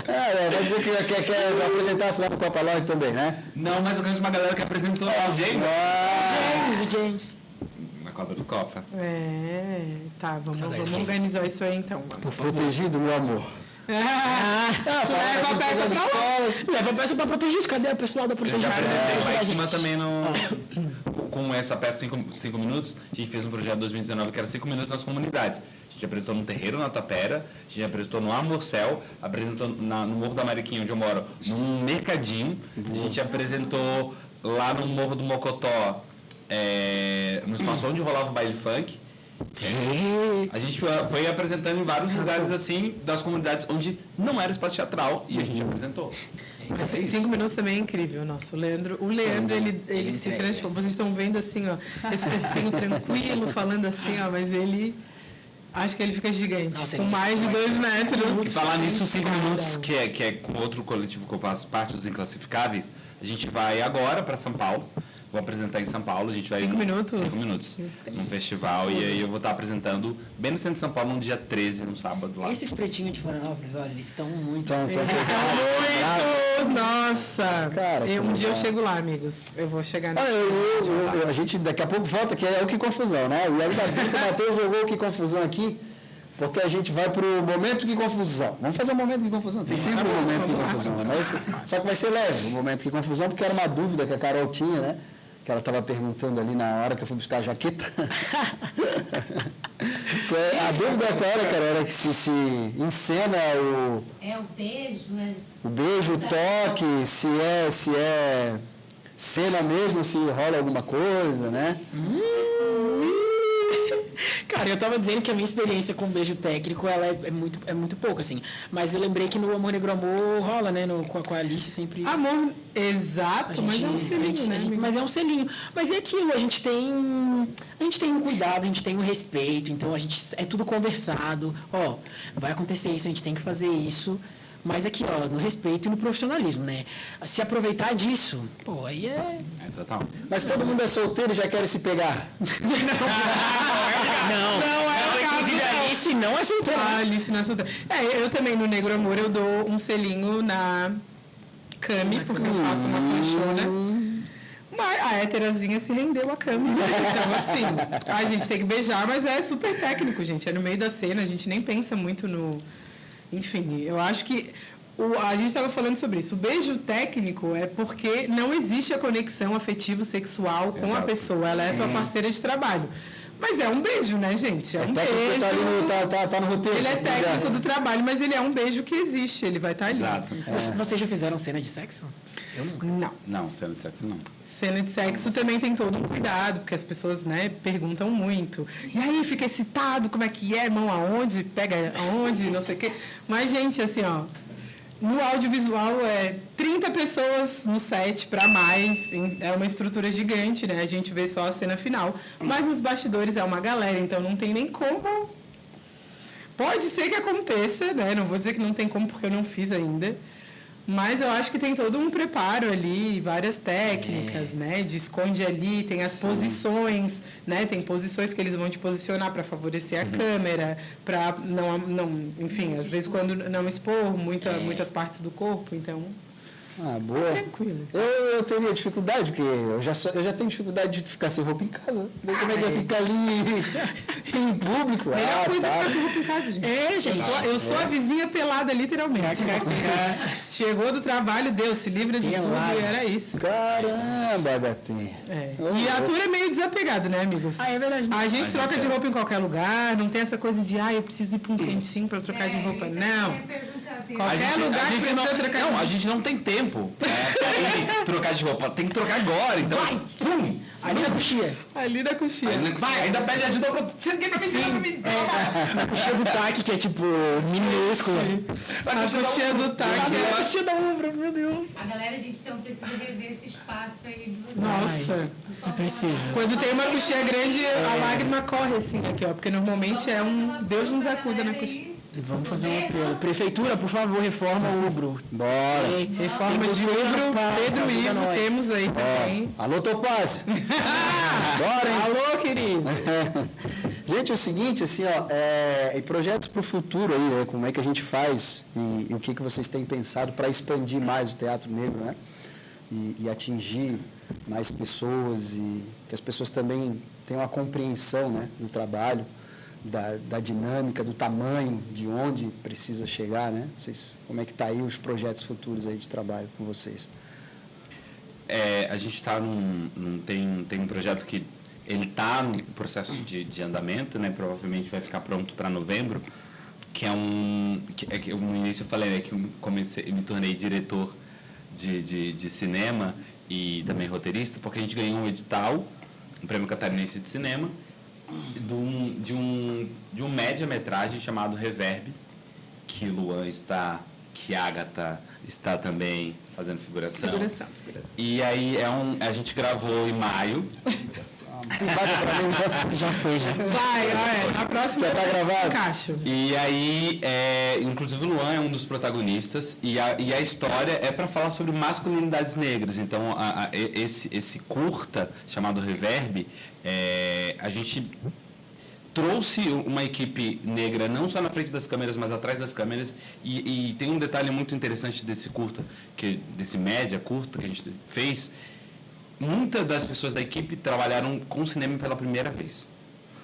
Vai dizer que quer apresentar-se lá no Copa Lodge também, né? Não, mas eu conheço uma galera que apresentou o James. James. Na quadra do Cofa. Tá, vamos Saudade. organizar isso aí então. Por favor. Protegido, meu amor. Tu leva a peça pra lá. Leva a peça pra proteger. Cadê o pessoal da Eu proteger? já apresentei lá em cima Gente. também com essa peça 5 minutos. A gente fez um projeto em 2019 que era 5 minutos nas comunidades. A gente apresentou no Terreiro, na Tapera, a gente apresentou no Amorcel, apresentou no Morro da Mariquinha, onde eu moro, num mercadinho. A gente apresentou lá no Morro do Mocotó, no espaço onde rolava o baile funk. A gente foi apresentando em vários lugares assim, das comunidades onde não era espaço teatral, e a gente apresentou. Mas 5 minutos também é incrível, nossa. O Leandro ele se transforma. Vocês estão vendo assim, ó, esse corpinho tranquilo, falando assim, ó, mas ele... Acho que ele fica gigante, Nossa, com ele mais de 2 metros. E falar nisso, 5 minutos, que é com outro coletivo que eu faço parte, dos Inclassificáveis, a gente vai agora para São Paulo, vou apresentar em São Paulo, a gente vai... 5 minutos? 5 minutos, num festival, e aí eu vou estar apresentando bem no centro de São Paulo, no dia 13, num sábado lá. Esses pretinhos de Florianópolis, olha, eles estão muito... Então, Muito! Nossa! Cara, que Um dia eu legal. chego lá, amigos. Eu vou chegar nesse... A gente daqui a pouco volta, que é o Que Confusão, né? E ainda bem que o Matheus jogou o Que Confusão aqui, porque a gente vai pro Momento Que Confusão. Vamos fazer um Momento Que Confusão. Tem sempre um Momento Que Confusão, mas só que vai ser leve o Momento Que Confusão, porque era uma dúvida que a Carol tinha, né? Que ela estava perguntando ali na hora que eu fui buscar a jaqueta. A dúvida qual era, cara, era que se encena o beijo, o beijo, o toque, se é cena mesmo, se rola alguma coisa, né? Cara, eu tava dizendo que a minha experiência com beijo técnico, ela é muito pouco, assim. Mas eu lembrei que no Amor Negro Amor rola, né? Com a Alice sempre... Amor, exato, mas é um selinho, né? Mas é um selinho. Mas é aquilo, a gente tem um cuidado, a gente tem um respeito, então é tudo conversado. Ó, vai acontecer isso, a gente tem que fazer isso. Mas aqui, ó, no respeito e no profissionalismo, né? Se aproveitar disso, pô, aí é... É, total. Mas todo mundo é solteiro e já quer se pegar. Não é o caso. Inclusive, a Alice não é solteira. A Alice não é solteira. Eu também, no Negro Amor, eu dou um selinho na Cami, porque eu faço uma fanchona. Mas a héterazinha se rendeu à Cami. Então, assim, a gente tem que beijar, mas é super técnico, gente. É no meio da cena, a gente nem pensa muito no... Enfim, eu acho que a gente estava falando sobre isso. O beijo técnico é porque não existe a conexão afetivo-sexual com a pessoa. Ela é tua parceira de trabalho. Mas é um beijo, né, gente? É um beijo. Tá no roteiro. Ele é técnico do trabalho, mas ele é um beijo que existe. Ele vai estar ali. Exato. Vocês já fizeram cena de sexo? Eu nunca. Não. Não, cena de sexo não. Cena de sexo também tem todo um cuidado, porque as pessoas, né, perguntam muito. E aí, fica excitado, como é que é? Mão aonde? Pega aonde? Não sei o quê. Mas, gente, assim, ó, no audiovisual é 30 pessoas no set para mais. É uma estrutura gigante, né? A gente vê só a cena final. Mas nos bastidores é uma galera, então não tem nem como. Pode ser que aconteça, né? Não vou dizer que não tem como, porque eu não fiz ainda. Mas eu acho que tem todo um preparo ali, várias técnicas, né? De esconde ali, tem as posições, né? Tem posições que eles vão te posicionar para favorecer a câmera, para não, enfim, às vezes quando não expor muitas partes do corpo, então Boa. tranquilo. Eu teria dificuldade, porque eu já tenho dificuldade de ficar sem roupa em casa. Como é que vai ficar ali em público? Melhor coisa é ficar sem roupa em casa, gente. gente. Eu sou a vizinha pelada, literalmente. Chegou do trabalho, Deus, se livra de tudo, e era isso. Caramba, gatinha. E a Arthur é meio desapegado, né, amigos? É verdade. A gente troca de roupa em qualquer lugar, não tem essa coisa de, eu preciso ir para um cantinho para trocar de roupa. Não. Qualquer lugar que precisa trocar de roupa. Não, a gente não tem tempo pra ir trocar de roupa. Tem que trocar agora, então... Vai, pum! Ali na coxinha. Ali na coxinha. Vai, ainda pede ajuda pra... Tira aqui pra mim, tira pra mim. Na coxinha do TAC, que é tipo minúscula. A coxinha do TAC. A coxinha da Umbra, meu Deus. A galera, gente, então precisa rever esse espaço aí de vocês. Nossa. Eu preciso. Quando tem uma coxinha grande, a lágrima corre assim aqui, ó. Porque normalmente é um Deus nos acuda na coxinha. Vamos fazer um apelo. Prefeitura, por favor, reforma o Ubro. Bora. Reforma de Ubro, Pedro Ivo, temos aí também. Alô, Topázio. Bora, hein? Alô, querido. Gente, é o seguinte, assim, ó, e projetos para o futuro aí, né? Como é que a gente faz e o que vocês têm pensado para expandir mais o Teatro Negro, né? E atingir mais pessoas e que as pessoas também tenham a compreensão, né, do trabalho, da dinâmica, do tamanho, de onde precisa chegar, né? Vocês, como é que tá aí os projetos futuros aí de trabalho com vocês? A gente está tem um projeto que ele está no processo de andamento, né? Provavelmente vai ficar pronto para novembro, que é que no início eu falei, né, que eu me tornei diretor de cinema e também roteirista, porque a gente ganhou um edital, um prêmio catarinense de cinema, de um média-metragem chamado Reverb, que Luan está, que Agatha está também fazendo figuração. E aí a gente gravou em maio. Tem vaga pra mim, não? Já foi, já. Vai, na próxima Já tá gravado? Encaixo. E aí, inclusive o Luan é um dos protagonistas e a história é para falar sobre masculinidades negras. Então, esse curta chamado Reverb, a gente trouxe uma equipe negra não só na frente das câmeras, mas atrás das câmeras. E tem um detalhe muito interessante desse curta, desse média curta que a gente fez. Muitas das pessoas da equipe trabalharam com cinema pela primeira vez.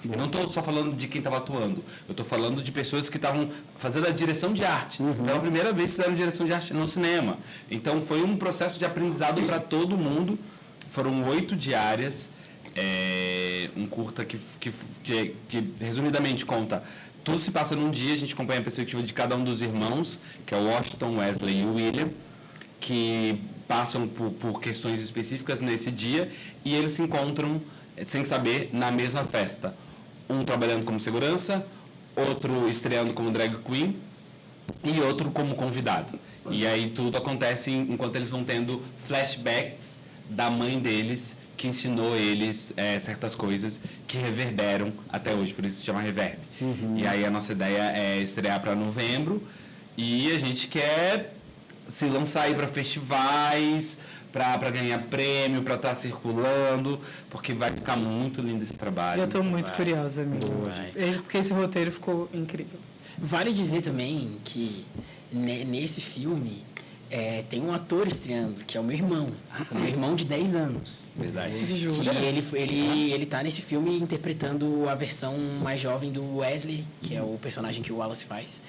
Eu não estou só falando de quem estava atuando, eu estou falando de pessoas que estavam fazendo a direção de arte. Pela primeira vez fizeram direção de arte no cinema. Então foi um processo de aprendizado para todo mundo. Foram 8 diárias, um curta que resumidamente conta. Tudo se passa num dia, a gente acompanha a perspectiva de cada um dos irmãos, que é o Washington, Wesley e o William, que passam por questões específicas nesse dia e eles se encontram, sem saber, na mesma festa. Um trabalhando como segurança, outro estreando como drag queen e outro como convidado. E aí tudo acontece enquanto eles vão tendo flashbacks da mãe deles, que ensinou eles certas coisas que reverberam até hoje, por isso se chama Reverb. E aí a nossa ideia é estrear para novembro e a gente quer se lançar aí para festivais, para ganhar prêmio, para estar circulando, porque vai ficar muito lindo esse trabalho. Eu estou muito curiosa, amigo. Porque esse roteiro ficou incrível. Vale dizer também que nesse filme tem um ator estreando, que é o meu irmão de 10 anos. Verdade. Que ele tá nesse filme interpretando a versão mais jovem do Wesley, que é o personagem que o Wallace faz.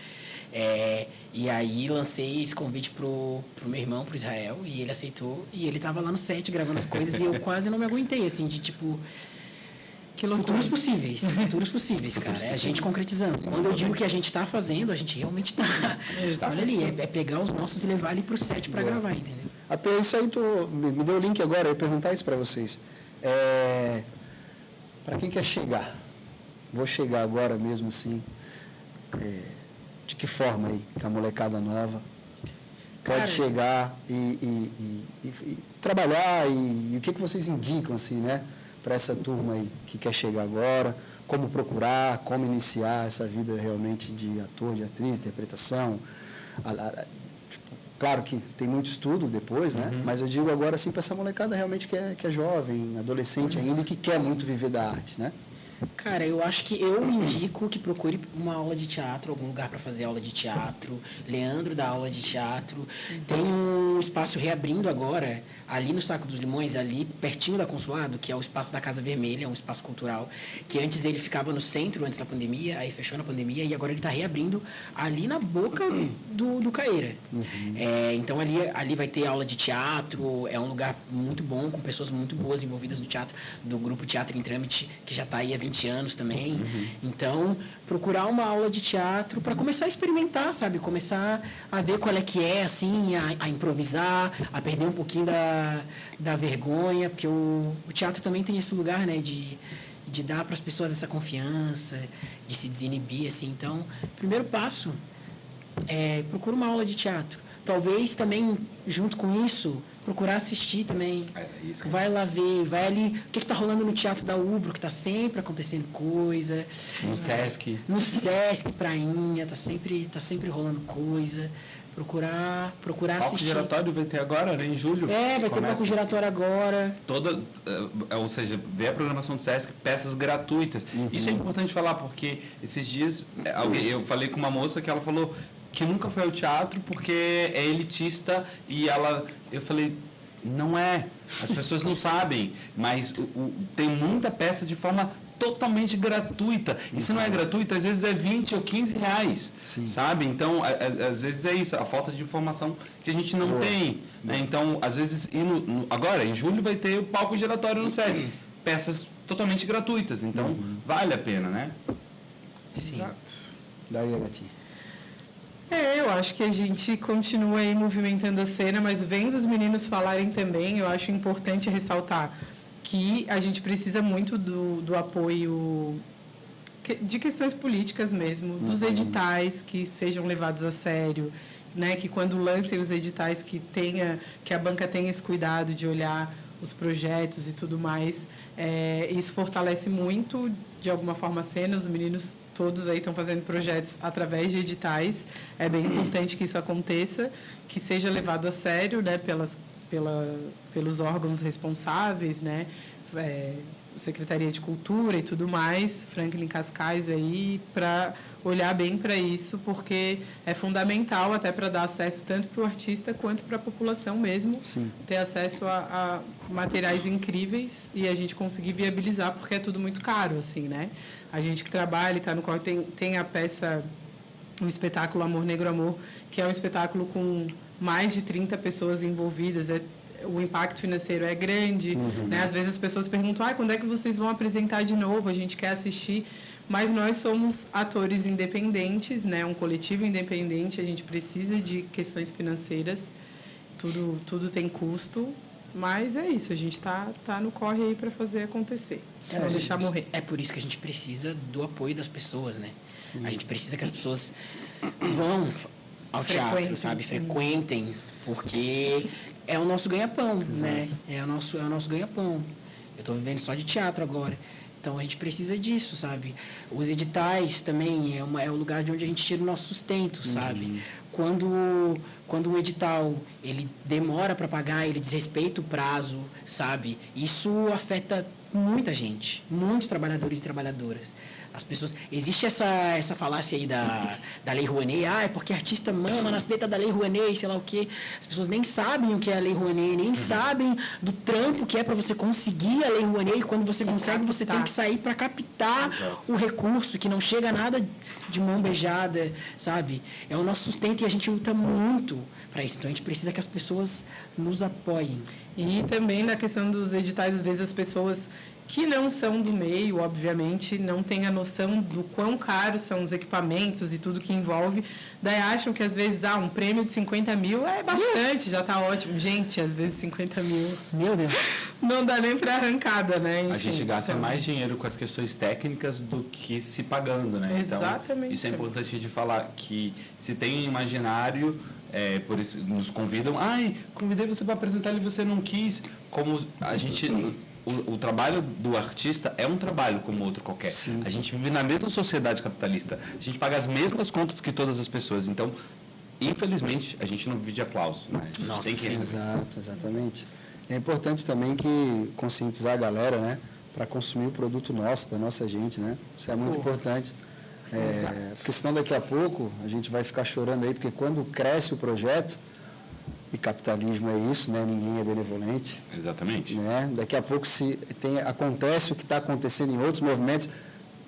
E aí lancei esse convite pro meu irmão, pro Israel, e ele aceitou, e ele tava lá no set gravando as coisas, e eu quase não me aguentei, assim, de tipo... Futuros possíveis, cara. É a gente concretizando. Quando eu digo que a gente tá fazendo, a gente realmente tá. Olha ali, é pegar os nossos e levar ali pro set pra gravar, entendeu? Até isso aí, me deu o link agora, eu ia perguntar isso pra vocês. Pra quem quer chegar? Vou chegar agora mesmo, assim... De que forma aí que a molecada nova pode chegar e trabalhar e o que vocês indicam assim, né, para essa turma aí que quer chegar agora, como procurar, como iniciar essa vida realmente de ator, de atriz, interpretação. Claro que tem muito estudo depois, né? Mas eu digo agora assim para essa molecada realmente que é jovem, adolescente ainda e que quer muito viver da arte, né? Cara, eu acho que eu indico que procure uma aula de teatro, algum lugar para fazer aula de teatro. Leandro dá aula de teatro. Tem um espaço reabrindo agora, ali no Saco dos Limões, ali pertinho da Consulado, que é o espaço da Casa Vermelha, um espaço cultural, que antes ele ficava no centro, antes da pandemia, aí fechou na pandemia, e agora ele está reabrindo ali na boca do Caeira. Então ali vai ter aula de teatro, é um lugar muito bom, com pessoas muito boas envolvidas no teatro, do grupo Teatro em Trâmite, que já está aí há 20 anos também. Então, procurar uma aula de teatro para começar a experimentar, sabe? Começar a ver qual é que é, assim, a improvisar, a perder um pouquinho da vergonha, porque o teatro também tem esse lugar, né, de dar para as pessoas essa confiança, de se desinibir, assim. Então, primeiro passo procura uma aula de teatro. Talvez também, junto com isso, procurar assistir também. Vai lá ver, vai ali, o que está rolando no Teatro da Ubro, que está sempre acontecendo coisa. No Sesc. No Sesc, Prainha, tá sempre rolando coisa. Procurar assistir. Palco giratório vai ter agora, né? Em julho. Vai ter palco giratório agora. Ou seja, ver a programação do Sesc, peças gratuitas. Isso é importante falar, porque esses dias eu falei com uma moça que ela falou que nunca foi ao teatro porque é elitista e eu falei, não é, as pessoas não sabem, mas tem muita peça de forma totalmente gratuita, e se não é gratuita, às vezes é 20 ou 15 reais, sabe? Então, às vezes é isso, a falta de informação que a gente não tem, né? Então, às vezes, agora, em julho vai ter o palco giratório no Sesc, peças totalmente gratuitas, então vale a pena, né? Exato. Daí, Gatinho. Eu acho que a gente continua aí movimentando a cena, mas vendo os meninos falarem também, eu acho importante ressaltar que a gente precisa muito do apoio de questões políticas mesmo, dos editais que sejam levados a sério, né? Que quando lancem os editais que a banca tenha esse cuidado de olhar os projetos e tudo mais. Isso fortalece muito, de alguma forma, a cena. Os meninos todos aí estão fazendo projetos através de editais. É bem importante que isso aconteça, que seja levado a sério, né, pelos órgãos responsáveis, né, Secretaria de Cultura e tudo mais, Franklin Cascais aí, para olhar bem para isso, porque é fundamental até para dar acesso tanto para o artista quanto para a população mesmo, Sim. ter acesso a materiais incríveis e a gente conseguir viabilizar, porque é tudo muito caro, assim, né? A gente que trabalha e está no corre, tem a peça, o espetáculo Amor Negro Amor, que é um espetáculo com mais de 30 pessoas envolvidas, o impacto financeiro é grande, né? Às vezes as pessoas perguntam, quando é que vocês vão apresentar de novo? A gente quer assistir, mas nós somos atores independentes, né? Um coletivo independente, a gente precisa de questões financeiras, tudo tem custo, mas é isso, a gente tá no corre aí para fazer acontecer, não deixar morrer. É por isso que a gente precisa do apoio das pessoas, né? Sim. A gente precisa que as pessoas vão ao teatro, sabe? Frequentem, porque é o nosso ganha-pão, né? É o nosso ganha-pão. Eu estou vivendo só de teatro agora. Então, a gente precisa disso, sabe? Os editais também é o lugar de onde a gente tira o nosso sustento, sabe? Quando o edital, ele demora para pagar, ele desrespeita o prazo, sabe? Isso afeta muita gente, muitos trabalhadores e trabalhadoras. As pessoas... Existe essa falácia aí da Lei Rouanet, é porque artista mama nas tetas da Lei Rouanet, sei lá o quê. As pessoas nem sabem o que é a Lei Rouanet, nem sabem do trampo que é para você conseguir a Lei Rouanet, e quando você consegue, você tem que sair para captar o recurso, que não chega nada de mão beijada, sabe? É o nosso sustento e a gente luta muito para isso. Então, a gente precisa que as pessoas nos apoiem. E também na questão dos editais, às vezes as pessoas que não são do meio, obviamente, não têm a noção do quão caros são os equipamentos e tudo que envolve. Daí acham que, às vezes, um prêmio de 50 mil é bastante, já está ótimo. Gente, às vezes 50 mil... Meu Deus! Não dá nem para arrancada, né? Enfim, a gente gasta mais dinheiro com as questões técnicas do que se pagando, né? Exatamente. Então, isso é importante de falar, que se tem um imaginário... por isso nos convidam, convidei você para apresentar e você não quis. Como a gente... O trabalho do artista é um trabalho como outro qualquer. Sim. A gente vive na mesma sociedade capitalista. A gente paga as mesmas contas que todas as pessoas. Então, infelizmente, a gente não vive de aplauso. Né? A gente tem que receber. Exatamente. É importante também que conscientizar a galera, né? Para consumir o produto nosso, da nossa gente, né? Isso é muito importante. Porque senão daqui a pouco a gente vai ficar chorando aí, porque quando cresce o projeto, e capitalismo é isso, né? Ninguém é benevolente. Exatamente. Né? Daqui a pouco acontece o que está acontecendo em outros movimentos,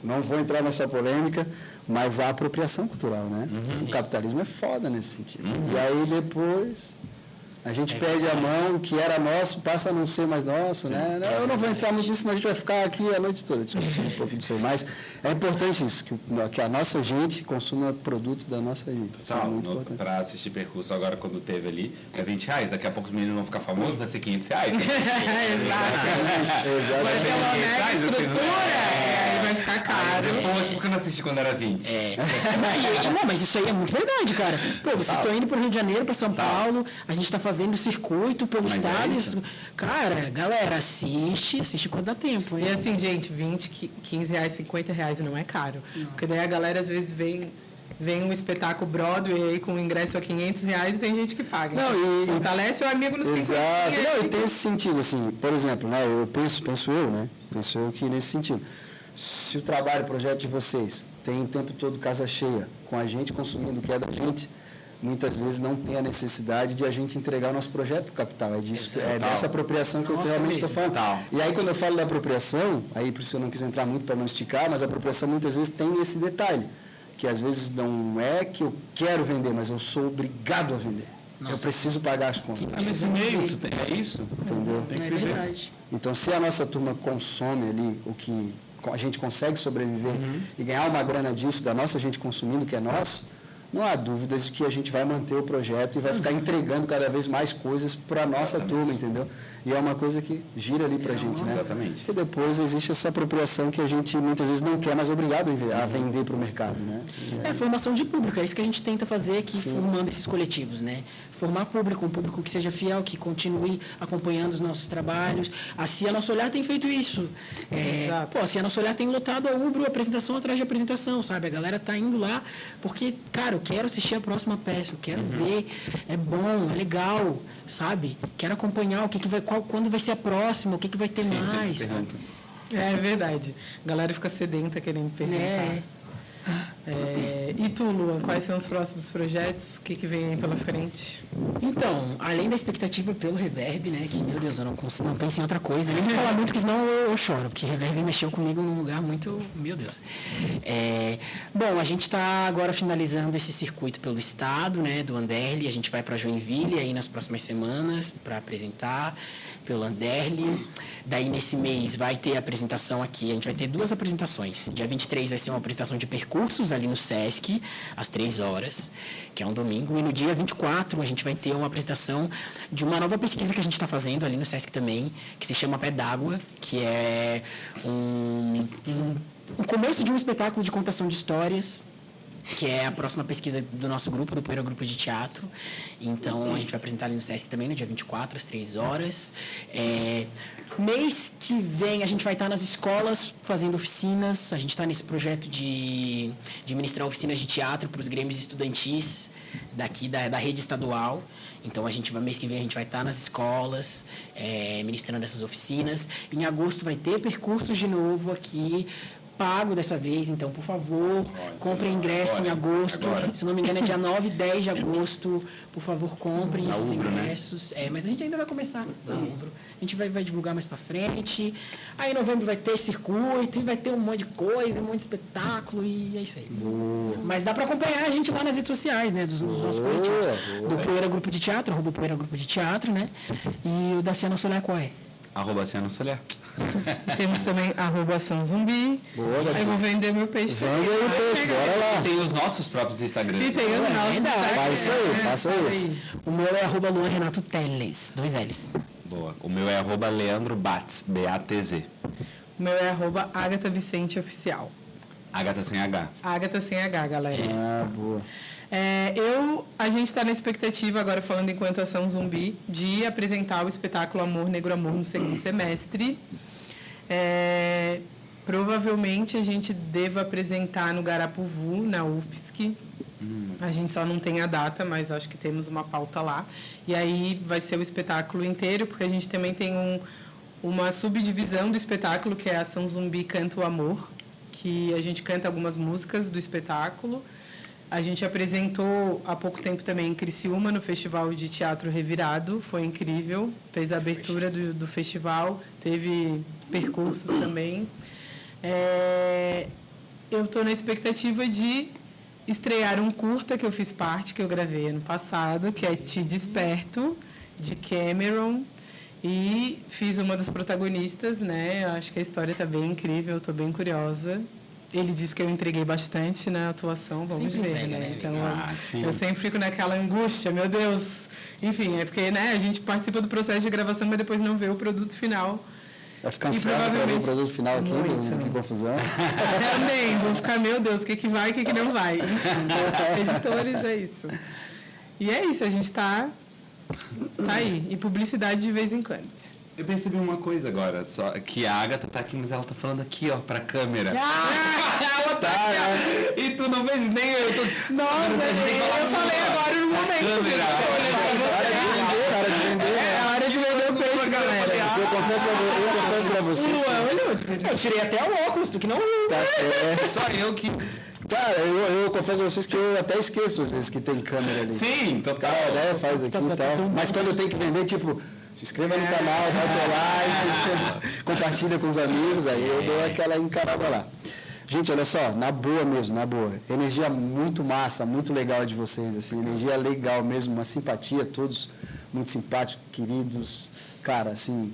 não vou entrar nessa polêmica, mas a apropriação cultural, né? O capitalismo é foda nesse sentido. E aí depois a gente perde a mão, o que era nosso passa a não ser mais nosso, né? Eu não vou entrar muito nisso, senão a gente vai ficar aqui a noite toda discutindo um pouco disso aí, mas é importante isso, que a nossa gente consuma produtos da nossa gente. Isso é muito importante. Para assistir Percurso agora, quando teve ali, é R$20, daqui a pouco os meninos vão ficar famosos, vai ser R$500. Exatamente. Vai ter uma mega estrutura, aí vai ficar caro. Depois, porque eu não assisti quando era 20. Não, mas isso aí é muito verdade, cara. Pô, vocês estão indo para o Rio de Janeiro, para São Paulo, a gente está fazendo circuito pelo estado. Cara, galera, assiste quando dá tempo. E assim, gente, 20, 15 reais, 50 reais não é caro. Porque daí a galera às vezes vem um espetáculo Broadway aí com ingresso a 500 reais e tem gente que paga. Não, fortalece o amigo no 50. Exato. Não, e tem esse sentido, assim, por exemplo, né? Penso eu que nesse sentido. Se o trabalho, o projeto de vocês tem o tempo todo casa cheia, com a gente consumindo o que é da gente, muitas vezes não tem a necessidade de a gente entregar o nosso projeto para o capital. Dessa apropriação que eu realmente estou falando. E aí, quando eu falo da apropriação, aí por isso eu não quis entrar muito para não esticar, mas a apropriação muitas vezes tem esse detalhe, que às vezes não é que eu quero vender, mas eu sou obrigado a vender. Eu preciso pagar as contas. Nesse meio, é isso? Entendeu? É verdade. Então, se a nossa turma consome ali o que a gente consegue sobreviver e ganhar uma grana disso, da nossa gente consumindo o que é nosso, não há dúvidas de que a gente vai manter o projeto e vai ficar entregando cada vez mais coisas para a nossa turma, entendeu? E é uma coisa que gira ali para a gente, né? Exatamente. Porque depois existe essa apropriação que a gente muitas vezes não quer, mas é obrigado a vender para o mercado, né? Formação de público, é isso que a gente tenta fazer aqui, Sim. formando esses coletivos, né? Formar público, um público que seja fiel, que continue acompanhando os nossos trabalhos. A CIA Nosso Olhar tem feito isso. A CIA Nosso Olhar tem lotado a Ubro apresentação atrás de apresentação, sabe? A galera tá indo lá porque, cara, eu quero assistir a próxima peça, eu quero ver, é bom, é legal, sabe? Quero acompanhar o que vai, quando vai ser a próxima, o que vai ter mais, sabe? É verdade. A galera fica sedenta querendo perguntar. E tu, Luan, quais são os próximos projetos? O que vem aí pela frente? Então, além da expectativa pelo Reverb, né? Que, meu Deus, eu não penso em outra coisa. Nem vou falar muito, porque senão eu choro. Porque Reverb mexeu comigo num lugar muito... Meu Deus. Bom, a gente está agora finalizando esse circuito pelo estado, né? Do Anderle. A gente vai para Joinville aí nas próximas semanas para apresentar pelo Anderle. Daí, nesse mês, vai ter a apresentação aqui. A gente vai ter 2 apresentações. Dia 23 vai ser uma apresentação de percursos ali no Sesc, às 3 horas, que é um domingo. E no dia 24 a gente vai ter uma apresentação de uma nova pesquisa que a gente está fazendo ali no Sesc também, que se chama Pé d'Água, que é o começo de um espetáculo de contação de histórias, que é a próxima pesquisa do nosso grupo, do Poeira Grupo de Teatro. Então, a gente vai apresentar ali no Sesc também, no dia 24, às 3 horas. Mês que vem, a gente vai estar nas escolas fazendo oficinas. A gente está nesse projeto de ministrar oficinas de teatro para os grêmios estudantis daqui da rede estadual. Então, mês que vem, a gente vai estar nas escolas, ministrando essas oficinas. Em agosto, vai ter percursos de novo aqui, pago dessa vez, então, por favor, comprem ingresso em agosto. Se não me engano, é dia 9 e 10 de agosto. Por favor, comprem esses ingressos. Mas a gente ainda vai começar na Ubro. A gente vai divulgar mais pra frente. Aí, em novembro, vai ter circuito, e vai ter um monte de coisa, um monte de espetáculo, e é isso aí. Mas dá pra acompanhar a gente lá nas redes sociais, né, dos nossos coletivos. Do Poeira Grupo de Teatro, @Poeira Grupo de Teatro, né? E o da CIA Nosso Olhar qual é? @CIA Nosso Olhar. Temos também @Ação Zumbi. Aí vou vender meu peixe. Vende aí o peixe, bora lá. Tem os nossos próprios Instagrams. E tem os nossos. Faça isso. O meu é @Luan Renato Teles, 2 L's. Boa. O meu é @Leandro Batz, BATZ. O meu é @Agatha Vicente Oficial. Agatha sem H. Agatha sem H, galera. Boa. A gente está na expectativa, agora falando enquanto Ação Zumbi, de apresentar o espetáculo Amor, Negro Amor no segundo semestre. Provavelmente a gente deva apresentar no Garapuvu, na UFSC. A gente só não tem a data, mas acho que temos uma pauta lá. E aí vai ser o espetáculo inteiro, porque a gente também tem uma subdivisão do espetáculo, que é a Ação Zumbi Canta o Amor, que a gente canta algumas músicas do espetáculo. A gente apresentou há pouco tempo também em Criciúma, no Festival de Teatro Revirado. Foi incrível. Fez a abertura do festival. Teve percursos também. Eu estou na expectativa de estrear um curta que eu fiz parte, que eu gravei ano passado, que é Te Desperto, de Cameron. E fiz uma das protagonistas, né? Acho que a história está bem incrível, estou bem curiosa. Ele disse que eu entreguei bastante na atuação, vamos sempre ver, entrega, né? né? Então, sim. eu sempre fico naquela angústia, meu Deus. Enfim, é porque, né, a gente participa do processo de gravação, mas depois não vê o produto final. Vai ficar ansioso para ver o produto final aqui, que confusão. Também, vou ficar, meu Deus, o que vai, o que não vai. Enfim, editores, é isso. E é isso, a gente tá aí. E publicidade de vez em quando. Eu percebi uma coisa agora, só que a Agatha tá aqui, mas ela tá falando aqui, ó, pra câmera. Ela tá, né? E tu não fez nem eu. Nossa, eu falei agora no momento. Hora de vender o peixe, galera. Eu confesso pra vocês. Eu tirei até o óculos, tu que não viu. Só eu que... Cara, eu confesso a vocês que eu até esqueço às vezes que tem câmera ali. Sim, total. Faz aqui e tal. Mas quando eu tenho que vender, tipo, se inscreva no canal, dá o teu like, compartilha com os amigos, aí eu dou aquela encarada lá. Gente, olha só, na boa mesmo, na boa. Energia muito massa, muito legal de vocês, assim, energia legal mesmo, uma simpatia, todos muito simpáticos, queridos. Cara, assim,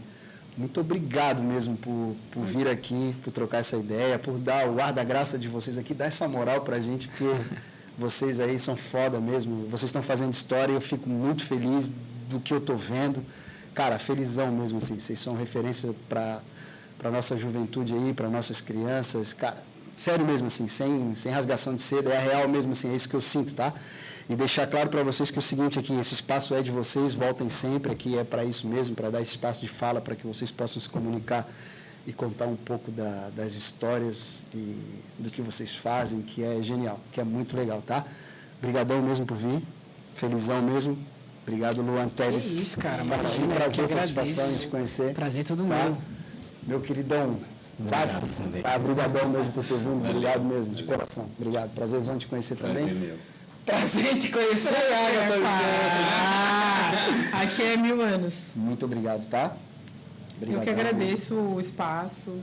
muito obrigado mesmo por vir aqui, por trocar essa ideia, por dar o ar da graça de vocês aqui, dar essa moral pra gente, porque vocês aí são foda mesmo. Vocês estão fazendo história e eu fico muito feliz do que eu tô vendo. Cara, felizão mesmo, assim. Vocês são referência para nossa juventude aí, para nossas crianças. Cara, sério mesmo, assim, sem rasgação de seda. É real mesmo, assim, é isso que eu sinto, tá? E deixar claro para vocês que é o seguinte aqui, esse espaço é de vocês, voltem sempre, aqui é para isso mesmo, para dar esse espaço de fala, para que vocês possam se comunicar e contar um pouco das histórias e do que vocês fazem, que é genial, que é muito legal, tá? Obrigadão mesmo por vir, felizão mesmo. Obrigado, Luan Teles. Que isso, cara, Prazer, imagina, prazer, que satisfação agradeço. de te conhecer. Prazer todo Tá? meu. Meu queridão, Bates, tá? Obrigadão mesmo por ter vindo, obrigado mesmo, de coração. Obrigado, prazerzão te conhecer também. Prazer em te conhecer, Agatha Vicente. Aqui é 1000 anos. Muito obrigado, tá? Eu que agradeço o espaço,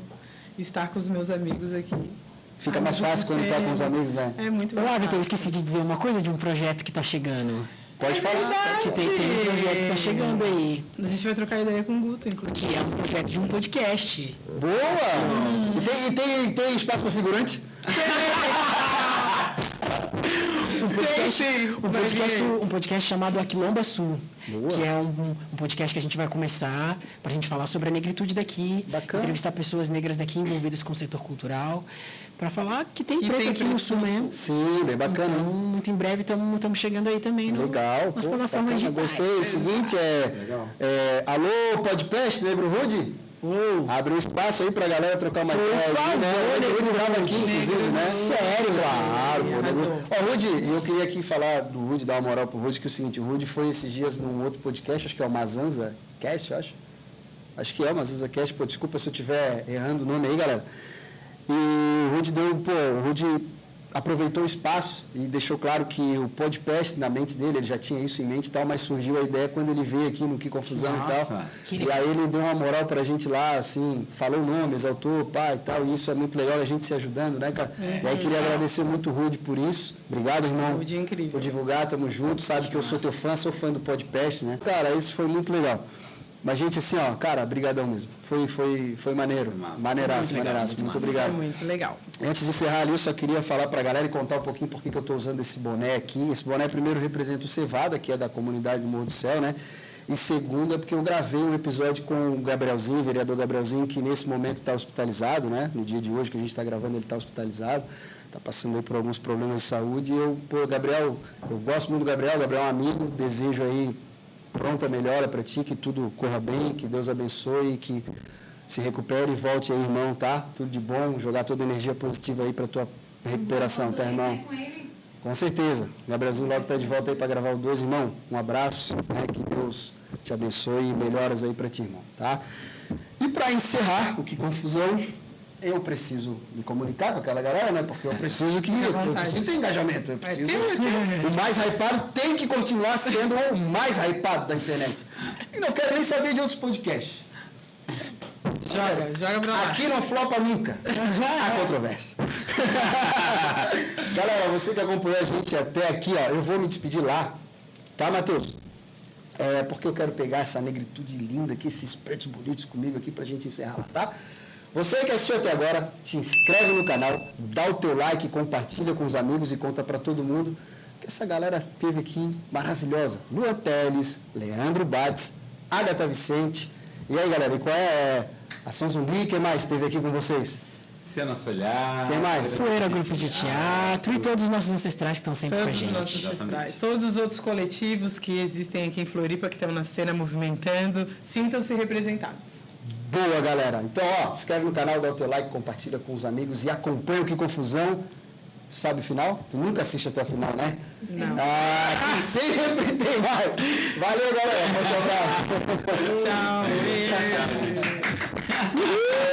estar com os meus amigos aqui. Fica mais fácil quando tá com os amigos, né? É muito Ô, bom. Agatha, eu esqueci de dizer uma coisa de um projeto que tá chegando. Pode falar. Que tem um projeto que tá chegando aí, A gente vai trocar ideia com o Guto, inclusive. que é um projeto de um podcast. Boa! E tem espaço para figurante? Um podcast chamado Aquilomba Sul, Boa. que é um podcast que a gente vai começar pra gente falar sobre a negritude daqui, Bacana. entrevistar pessoas negras daqui envolvidas com o setor cultural, pra falar que tem Que preto tem aqui no preto Sul no mesmo. Sim, bem bacana, Então, hein? muito em breve estamos chegando aí também. Legal, nas pô, plataformas bacana, digitais. gostei. O seguinte alô, Podpest, Negro Rude? Uou. Abre um espaço aí pra galera trocar uma Por ideia. aí, favor, né? O Negro Rude grava aqui, Rude. inclusive, né? Sério? Claro, pô. Arrasou. Negro... Ó, Rude, eu queria aqui falar do Rude, dar uma moral pro Rude, que é o seguinte, o Rude foi esses dias num outro podcast, acho que é o Mazanza Cast, eu acho. Acho que é o Mazanza Cast, pô, desculpa se eu estiver errando o nome aí, galera. E o Rude o Rude aproveitou o espaço e deixou claro que o podcast na mente dele, ele já tinha isso em mente e tal, mas surgiu a ideia quando ele veio aqui no Que Confusão e tal. E aí ele deu uma moral pra gente lá, assim, falou o nome, exaltou, pai e tal, e isso é muito legal, a gente se ajudando, né, cara? E aí queria agradecer muito o Rude por isso. Obrigado, irmão. Rude é incrível. Por divulgar, tamo junto, sabe que eu sou teu fã, sou fã do podcast, né? Cara, isso foi muito legal. Mas, gente, assim, ó, cara, brigadão mesmo. Foi maneiro. Maneiraço. Muito obrigado. É muito legal. Antes de encerrar ali, eu só queria falar pra galera e contar um pouquinho por que eu estou usando esse boné aqui. Esse boné, primeiro, representa o Cevada, que é da comunidade do Morro do Céu, né? E segundo, é porque eu gravei um episódio com o Gabrielzinho, o vereador Gabrielzinho, que nesse momento está hospitalizado, né? No dia de hoje que a gente está gravando, ele está hospitalizado. Está passando aí por alguns problemas de saúde. E Gabriel, eu gosto muito do Gabriel é um amigo, desejo aí pronta melhora para ti, que tudo corra bem, que Deus abençoe, que se recupere e volte aí, irmão, tá? Tudo de bom, jogar toda a energia positiva aí para tua recuperação, tá, irmão? Com ele. Com certeza. Gabrielzinho logo tá de volta aí para gravar o 12, irmão. Um abraço, né? Que Deus te abençoe e melhoras aí para ti, irmão, tá? E para encerrar o Que Confusão, eu preciso me comunicar com aquela galera, né? Porque eu preciso eu preciso ter engajamento. Eu preciso, o mais hypado tem que continuar sendo o mais hypado da internet. E não quero nem saber de outros podcasts. Joga pra lá. Aqui não flopa nunca. Há controvérsia. Galera, você que acompanhou a gente até aqui, ó, eu vou me despedir lá. Tá, Matheus? Porque eu quero pegar essa negritude linda aqui, esses pretos bonitos comigo aqui pra gente encerrar lá, tá? Você que assistiu até agora, se inscreve no canal, dá o teu like, compartilha com os amigos e conta para todo mundo que essa galera teve aqui maravilhosa. Luan Teles, Leandro Bates, Agatha Vicente. E aí, galera, e qual é Ação Zumbi? Quem mais teve aqui com vocês? Cena Solhar. Quem mais? Poeira Grupo de Teatro e todos os nossos ancestrais que estão sempre com a Todos os nossos gente. ancestrais, todos os outros coletivos que existem aqui em Floripa, que estão na cena movimentando, sintam-se representados. Boa, galera. Então, ó, se inscreve no canal, dá o teu like, compartilha com os amigos e acompanha o Que Confusão. Sabe o final? Tu nunca assiste até o final, né? Não. Que sempre tem mais. Valeu, galera. Forte abraço. Tchau. Beijo.